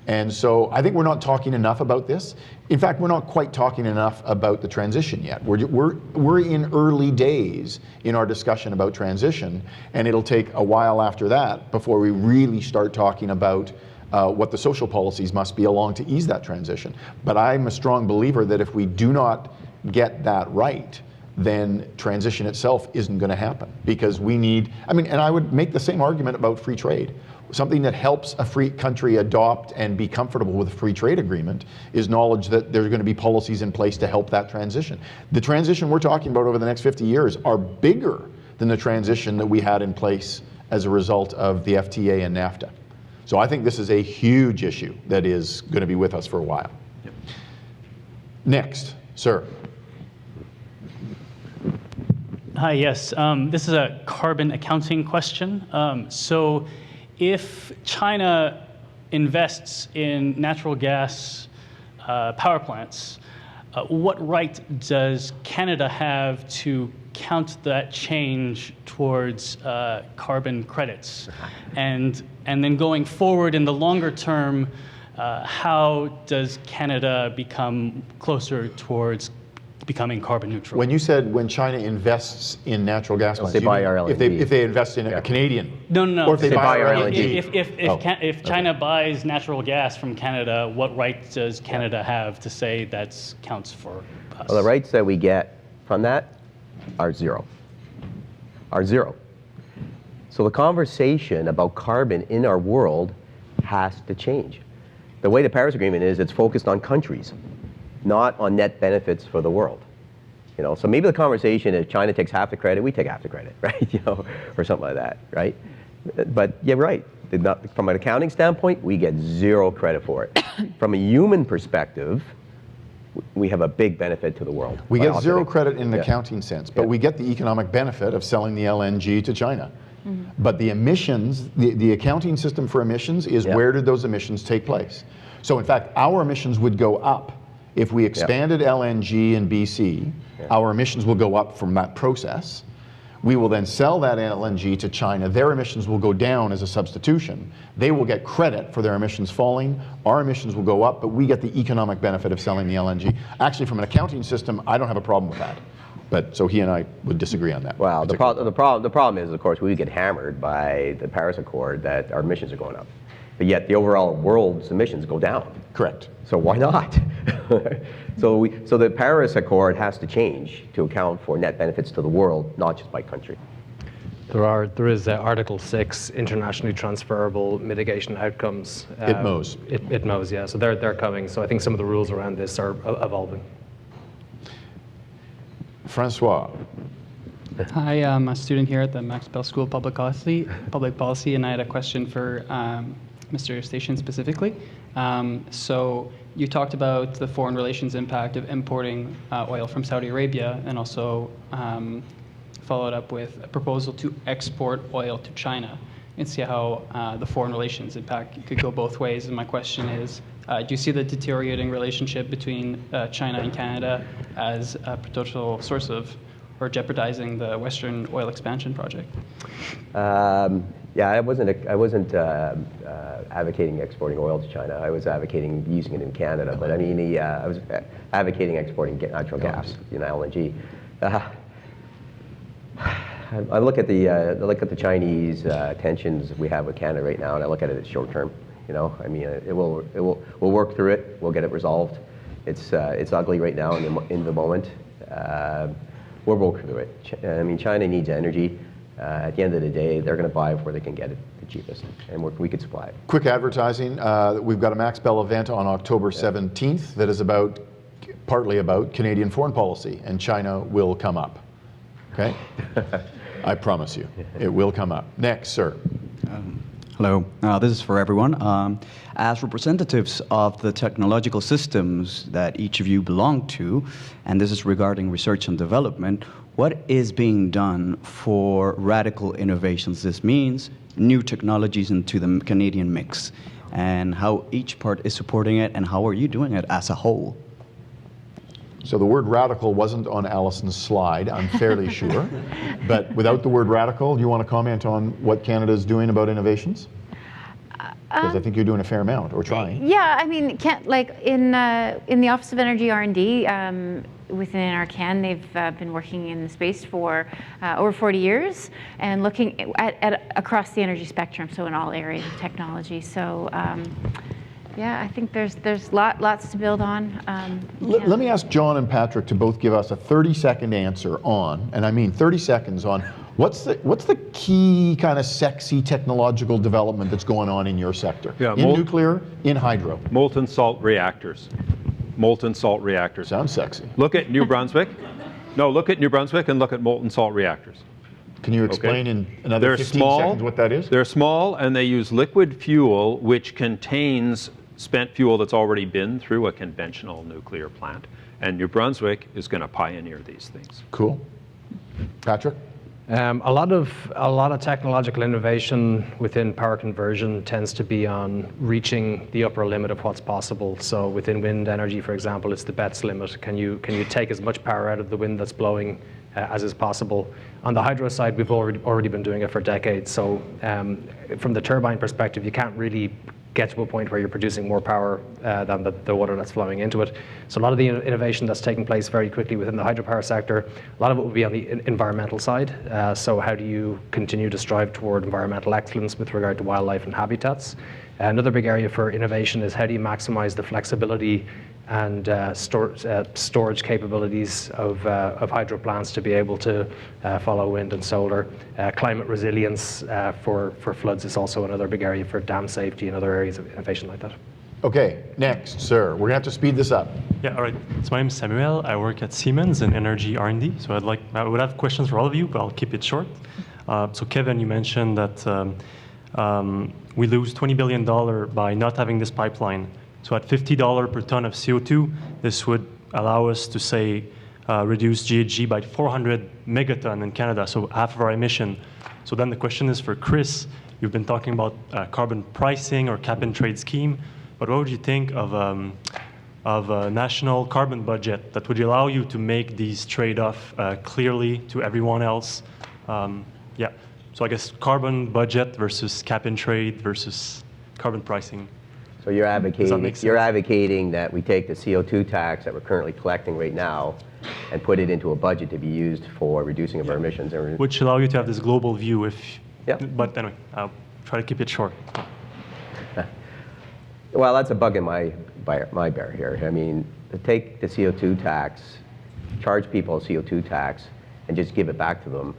And so I think we're not talking enough about this. In fact, we're not quite talking enough about the transition yet. We're in early days in our discussion about transition, and it'll take a while after that before we really start talking about what the social policies must be along to ease that transition. But I'm a strong believer that if we do not get that right, then transition itself isn't going to happen, because we need, and I would make the same argument about free trade. Something that helps a free country adopt and be comfortable with a free trade agreement is knowledge that there's going to be policies in place to help that transition. The transition we're talking about over the next 50 years are bigger than the transition that we had in place as a result of the FTA and NAFTA. So I think this is a huge issue that is going to be with us for a while. Yep. Next, sir. Hi, yes. This is a carbon accounting question. So if China invests in natural gas power plants, what right does Canada have to count that change towards carbon credits? And then going forward in the longer term, how does Canada become closer towards becoming carbon neutral? When you said when China invests in natural gas plants, they you buy mean our LNG. if they invest in a Canadian, No. or if they buy our LNG. If China buys natural gas from Canada, what right does Canada have to say that counts for us? Well, the rights that we get from that are zero. So the conversation about carbon in our world has to change. The way the Paris Agreement is, it's focused on countries, not on net benefits for the world. So maybe the conversation is China takes half the credit, we take half the credit, right? Or something like that, right? But you're right. From an accounting standpoint, we get zero credit for it. From a human perspective, we have a big benefit to the world. We get zero credit in an accounting sense, but we get the economic benefit of selling the LNG to China. But the emissions, the accounting system for emissions is where did those emissions take place? So in fact, our emissions would go up. If we expanded LNG in BC, our emissions will go up from that process. We will then sell that LNG to China. Their emissions will go down as a substitution. They will get credit for their emissions falling. Our emissions will go up, but we get the economic benefit of selling the LNG. Actually, from an accounting system, I don't have a problem with that. But so he and I would disagree on that. Well, the problem is, of course, we get hammered by the Paris Accord that our emissions are going up. But yet the overall world's emissions go down. Correct. So why not? So the Paris Accord has to change to account for net benefits to the world, not just by country. There is Article 6, internationally transferable mitigation outcomes. ITMOs. ITMOs, yeah. So they're coming. So I think some of the rules around this are evolving. Francois. Hi, I'm a student here at the McGill School of Public Policy, and I had a question for Mr. Stashin specifically. So you talked about the foreign relations impact of importing oil from Saudi Arabia, and also followed up with a proposal to export oil to China, and see how the foreign relations impact could go both ways. And my question is, do you see the deteriorating relationship between China and Canada as a potential source of, or jeopardizing the Western oil expansion project? Yeah, I wasn't advocating exporting oil to China. I was advocating using it in Canada. But I mean, I was advocating exporting natural gas, LNG. I look at the Chinese tensions we have with Canada right now, and I look at it as short term. I mean, we'll work through it. We'll get it resolved. It's ugly right now in the moment. We'll work through it. I mean, China needs energy. At the end of the day, they're going to buy it where they can get it the cheapest, and we could supply it. Quick advertising. We've got a Max Bell event on October 17th that is partly about Canadian foreign policy, and China will come up. Okay? I promise you, it will come up. Next, sir. Hello, this is for everyone. As representatives of the technological systems that each of you belong to, and this is regarding research and development, what is being done for radical innovations? This means new technologies into the Canadian mix, and how each part is supporting it, and how are you doing it as a whole? So the word radical wasn't on Allison's slide, I'm fairly sure. But without the word radical, do you want to comment on what Canada is doing about innovations? Because I think you're doing a fair amount, or trying. Yeah, I mean, in the Office of Energy R&D, within our CAN, they've been working in the space for over 40 years and looking at across the energy spectrum, so in all areas of technology. So. Yeah, I think there's lots to build on. Let me ask John and Patrick to both give us a 30-second answer on, and I mean 30 seconds on, what's the key kind of sexy technological development that's going on in your sector? Yeah, in nuclear, in hydro. Molten salt reactors. Molten salt reactors. Sounds sexy. Look at New Brunswick. No, look at New Brunswick and look at molten salt reactors. Can you explain in another 15 seconds what that is? They're small, and they use liquid fuel which contains spent fuel that's already been through a conventional nuclear plant. And New Brunswick is going to pioneer these things. Cool. Patrick? A lot of technological innovation within power conversion tends to be on reaching the upper limit of what's possible. So within wind energy, for example, it's the BETS limit. Can you take as much power out of the wind that's blowing as is possible? On the hydro side, we've already been doing it for decades. So from the turbine perspective, you can't really get to a point where you're producing more power than the water that's flowing into it. So a lot of the innovation that's taking place very quickly within the hydropower sector, a lot of it will be on the environmental side. So how do you continue to strive toward environmental excellence with regard to wildlife and habitats? Another big area for innovation is how do you maximize the flexibility and storage capabilities of hydro plants to be able to follow wind and solar. Climate resilience for floods is also another big area for dam safety and other areas of innovation like that. Okay, next, sir. We're gonna have to speed this up. Yeah, all right. So my name is Samuel. I work at Siemens in energy R&D. So I would have questions for all of you, but I'll keep it short. So Kevin, you mentioned that we lose $20 billion by not having this pipeline. So at $50 per ton of CO2, this would allow us to, say, reduce GHG by 400 megaton in Canada, so half of our emission. So then the question is for Chris. You've been talking about carbon pricing or cap and trade scheme, but what would you think of a national carbon budget that would allow you to make these trade-off clearly to everyone else? Yeah, so I guess carbon budget versus cap and trade versus carbon pricing. So you're advocating that we take the CO2 tax that we're currently collecting right now and put it into a budget to be used for reducing of our emissions. Which allow you to have this global view Yeah. But anyway, I'll try to keep it short. Well, that's a bug in my bear here. I mean, to take the CO2 tax, charge people a CO2 tax, and just give it back to them,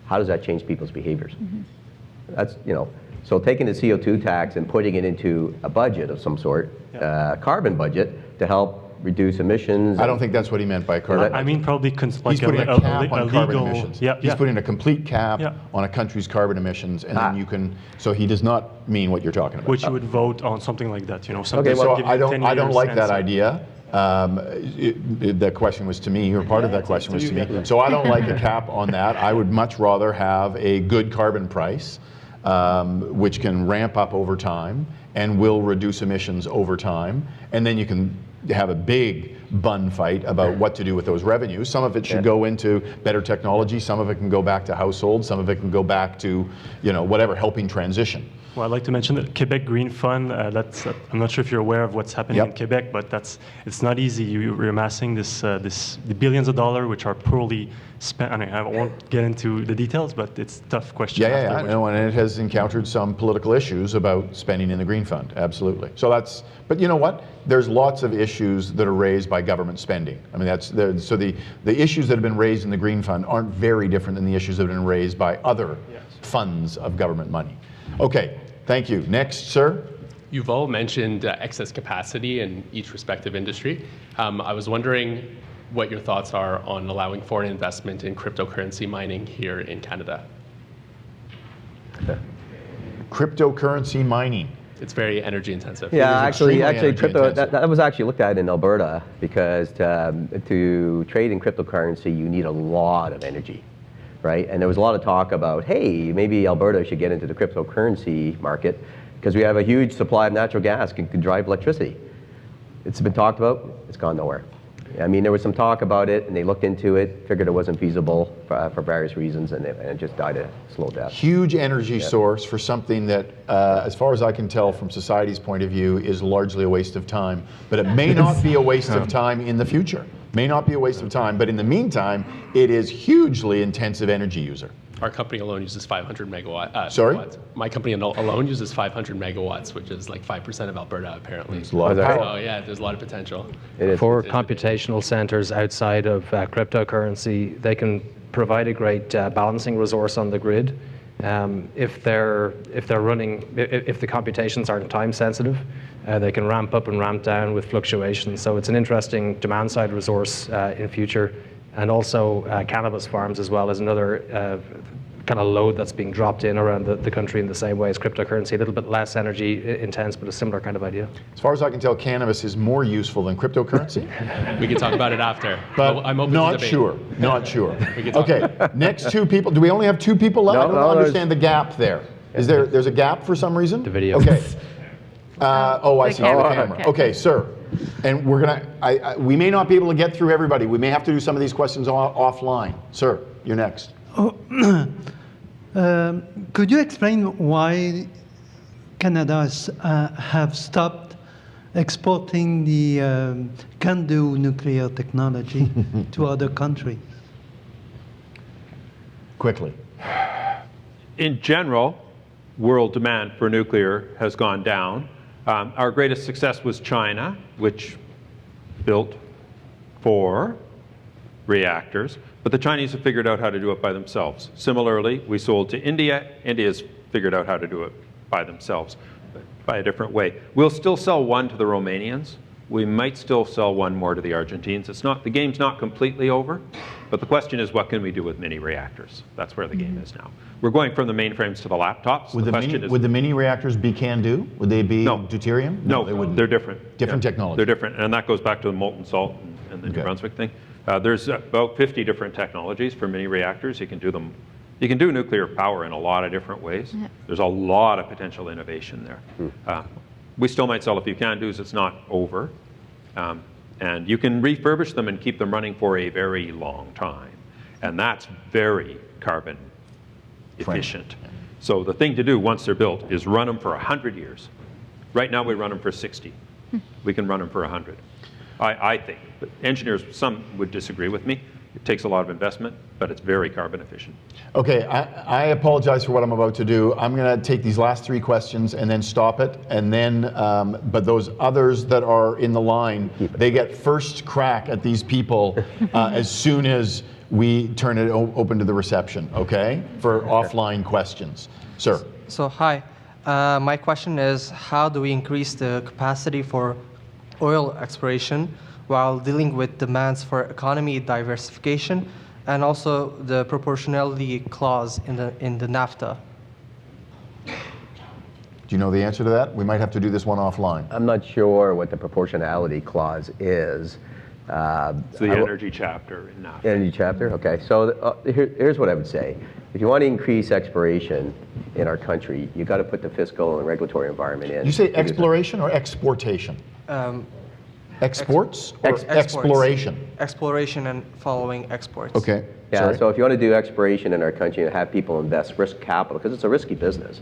how does that change people's behaviors? Mm-hmm. That's, so taking the CO2 tax and putting it into a budget of some sort, carbon budget, to help reduce emissions. I don't think that's what he meant by carbon. I mean, probably he's putting a cap on carbon emissions. Yeah, he's putting a complete cap on a country's carbon emissions, and then you can. So he does not mean what you're talking about. Which you would vote on something like that, Something okay, so I don't like answer. that idea. The question was to me, or part of that question was to me. So I don't like a cap on that. I would much rather have a good carbon price, which can ramp up over time and will reduce emissions over time, and then you can have a big bun fight about what to do with those revenues. Some of it should go into better technology, some of it can go back to households, some of it can go back to, whatever, helping transition. Well, I'd like to mention the Quebec Green Fund. I'm not sure if you're aware of what's happening in Quebec, but it's not easy. You're amassing the billions of dollars which are poorly spent. I won't get into the details, but it's a tough question. Yeah, no, and it has encountered some political issues about spending in the Green Fund, absolutely. But you know what? There's lots of issues that are raised by government spending. I mean, so the issues that have been raised in the Green Fund aren't very different than the issues that have been raised by other funds of government money. Okay, thank you. Next, sir. You've all mentioned excess capacity in each respective industry. I was wondering what your thoughts are on allowing foreign investment in cryptocurrency mining here in Canada. Cryptocurrency mining. It's very energy intensive. Yeah, actually, crypto that was actually looked at in Alberta because to trade in cryptocurrency, you need a lot of energy. Right? And there was a lot of talk about, hey, maybe Alberta should get into the cryptocurrency market because we have a huge supply of natural gas can drive electricity. It's been talked about, it's gone nowhere. I mean, there was some talk about it, and they looked into it, figured it wasn't feasible for various reasons, and it just died a slow death. Huge energy source for something that, as far as I can tell from society's point of view, is largely a waste of time. But it may not be a waste of time in the future. May not be a waste of time, but in the meantime, it is hugely intensive energy user. Our company alone uses 500 megawatts. Sorry? Megawatts. My company alone uses 500 megawatts, which is like 5% of Alberta, apparently. It's a lot of power. So yeah, there's a lot of potential. For computational centers outside of cryptocurrency, they can provide a great balancing resource on the grid. If the computations aren't time sensitive, they can ramp up and ramp down with fluctuations. So it's an interesting demand side resource in future. And also cannabis farms as well as another kind of load that's being dropped in around the country in the same way as cryptocurrency, a little bit less energy intense, but a similar kind of idea. As far as I can tell, cannabis is more useful than cryptocurrency. We can talk about it after. But I'm open not to debate. sure. Not sure. Okay, next two people. Do we only have two people left? I don't understand the gap there. There's a gap for some reason? The video. Okay. I see the camera. Okay, sir. And we're gonna. We may not be able to get through everybody. We may have to do some of these questions offline. Sir, you're next. Could you explain why Canada have stopped exporting the CANDU nuclear technology to other countries? Quickly. In general, world demand for nuclear has gone down. Our greatest success was China, which built 4 reactors, but the Chinese have figured out how to do it by themselves. Similarly, we sold to India. India's figured out how to do it by themselves, by a different way. We'll still sell 1 to the Romanians. We might still sell 1 more to the Argentines. The game's not completely over, but the question is, what can we do with mini reactors? That's where the game is now. We're going from the mainframes to the laptops. Would the mini reactors be CANDU? Would they be deuterium? No, they wouldn't. They're different. Different technology. They're different, and that goes back to the molten salt and the New Brunswick thing. There's about 50 different technologies for mini reactors. You can do them. You can do nuclear power in a lot of different ways. Yeah. There's a lot of potential innovation there. We still might sell a few CANDUs. It's not over. And you can refurbish them and keep them running for a very long time. And that's very carbon efficient. So the thing to do once they're built is run them for 100 years. Right now we run them for 60. We can run them for 100. I think. But engineers, some would disagree with me. It takes a lot of investment, but it's very carbon efficient. Okay, I apologize for what I'm about to do. I'm going to take these last 3 questions and then stop it, and then, but those others that are in the line, they get first crack at these people as soon as we turn it open to the reception, okay? For offline questions. Sir. So, hi. My question is, how do we increase the capacity for oil exploration while dealing with demands for economy diversification and also the proportionality clause in the NAFTA? Do you know the answer to that? We might have to do this one offline. I'm not sure what the proportionality clause is. It's the energy chapter in NAFTA. Energy chapter, okay. So here's what I would say. If you want to increase exploration in our country, you've got to put the fiscal and regulatory environment in. Did you say exploration or exportation? Exports or exploration? Exploration and following exports. Okay. Yeah, Sorry. so if you want to do exploration in our country and have people invest risk capital, because it's a risky business.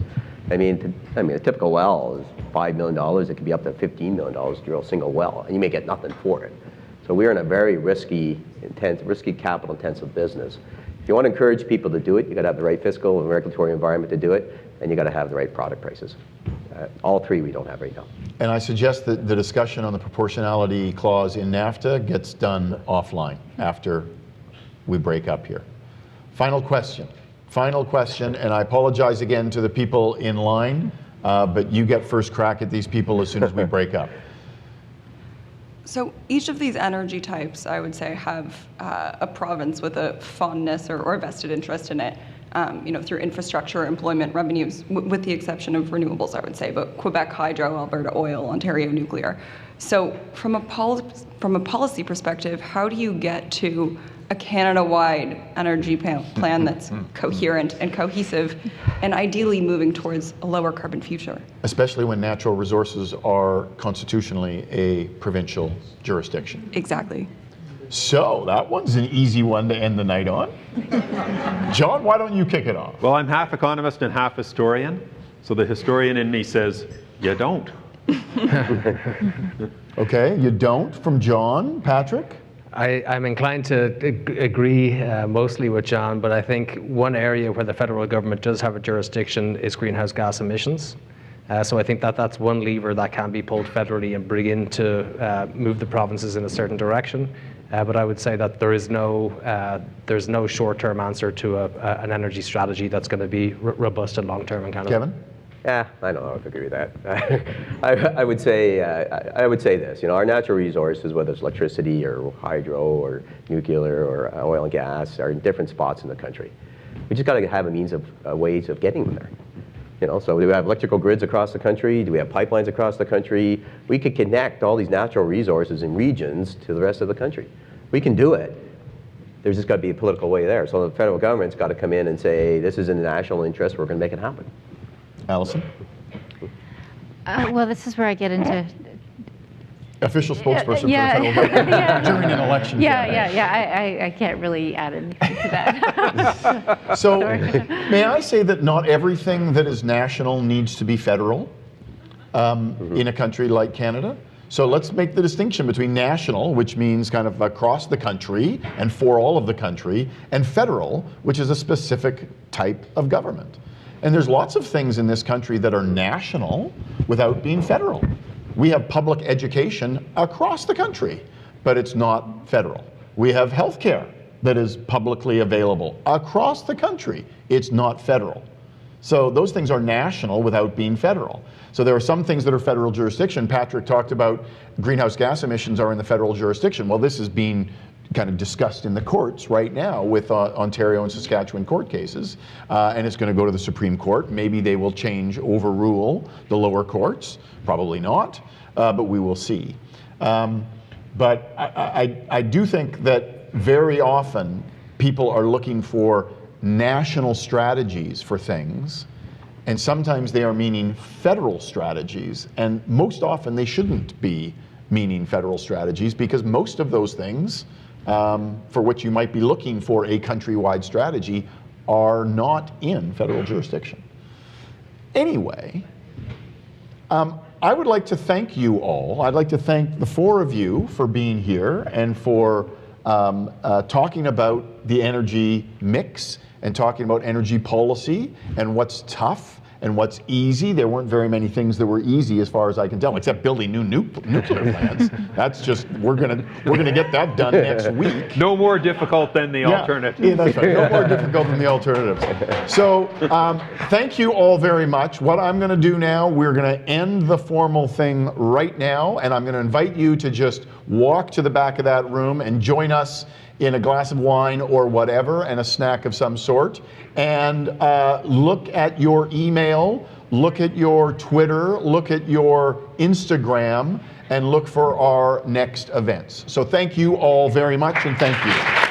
I mean, a typical well is $5 million. It could be up to $15 million to drill a single well, and you may get nothing for it. So we're in a very risky capital-intensive business. If you want to encourage people to do it, you got to have the right fiscal and regulatory environment to do it, and you got to have the right product prices. All 3 we don't have right now. And I suggest that the discussion on the proportionality clause in NAFTA gets done offline after we break up here. Final question, and I apologize again to the people in line, but you get first crack at these people as soon as we break up. So each of these energy types, I would say, have a province with a fondness or vested interest in it. Through infrastructure, employment, revenues, with the exception of renewables, I would say, but Quebec hydro, Alberta oil, Ontario nuclear. So from a policy perspective, how do you get to a Canada-wide energy plan that's coherent and cohesive, and ideally moving towards a lower carbon future? Especially when natural resources are constitutionally a provincial jurisdiction. Exactly. So that one's an easy one to end the night on. John, why don't you kick it off? Well, I'm half economist and half historian, so the historian in me says, you don't. Okay, you don't from John. Patrick? I'm inclined to agree mostly with John, but I think one area where the federal government does have a jurisdiction is greenhouse gas emissions. So I think that's one lever that can be pulled federally and begin to move the provinces in a certain direction. But I would say that there's no short-term answer to an energy strategy that's going to be robust and long-term in Canada. Kevin? Yeah, I don't know if I agree with that. I would say this. Our natural resources, whether it's electricity or hydro or nuclear or oil and gas, are in different spots in the country. We just got to have a means of ways of getting them there. So do we have electrical grids across the country? Do we have pipelines across the country? We could connect all these natural resources in regions to the rest of the country. We can do it. There's just got to be a political way there. So the federal government's got to come in and say, this is in the national interest, we're going to make it happen. Allison? Well, this is where I get into official spokesperson for the federal government during an election campaign. I can't really add anything to that. So may I say that not everything that is national needs to be federal? in a country like Canada. So let's make the distinction between national, which means kind of across the country and for all of the country, and federal, which is a specific type of government. And there's lots of things in this country that are national without being federal. We have public education across the country, but it's not federal. We have healthcare that is publicly available across the country. It's not federal. So those things are national without being federal. So there are some things that are federal jurisdiction. Patrick talked about greenhouse gas emissions are in the federal jurisdiction. Well, this is being kind of discussed in the courts right now with Ontario and Saskatchewan court cases, and it's going to go to the Supreme Court. Maybe they will overrule the lower courts. Probably not, but we will see. But I do think that very often people are looking for national strategies for things, and sometimes they are meaning federal strategies, and most often they shouldn't be meaning federal strategies, because most of those things for which you might be looking for a countrywide strategy are not in federal jurisdiction. Anyway, I would like to thank you all. I'd like to thank the four of you for being here and for talking about the energy mix and talking about energy policy and what's tough and what's easy. There weren't very many things that were easy as far as I can tell, except building new nuclear plants. That's just, we're gonna get that done next week. No more difficult than the alternative. Yeah, that's right. No more difficult than the alternatives. So thank you all very much. What I'm gonna do now, we're gonna end the formal thing right now, and I'm gonna invite you to just walk to the back of that room and join us in a glass of wine or whatever, and a snack of some sort, and look at your email, look at your Twitter, look at your Instagram, and look for our next events. So thank you all very much, and thank you.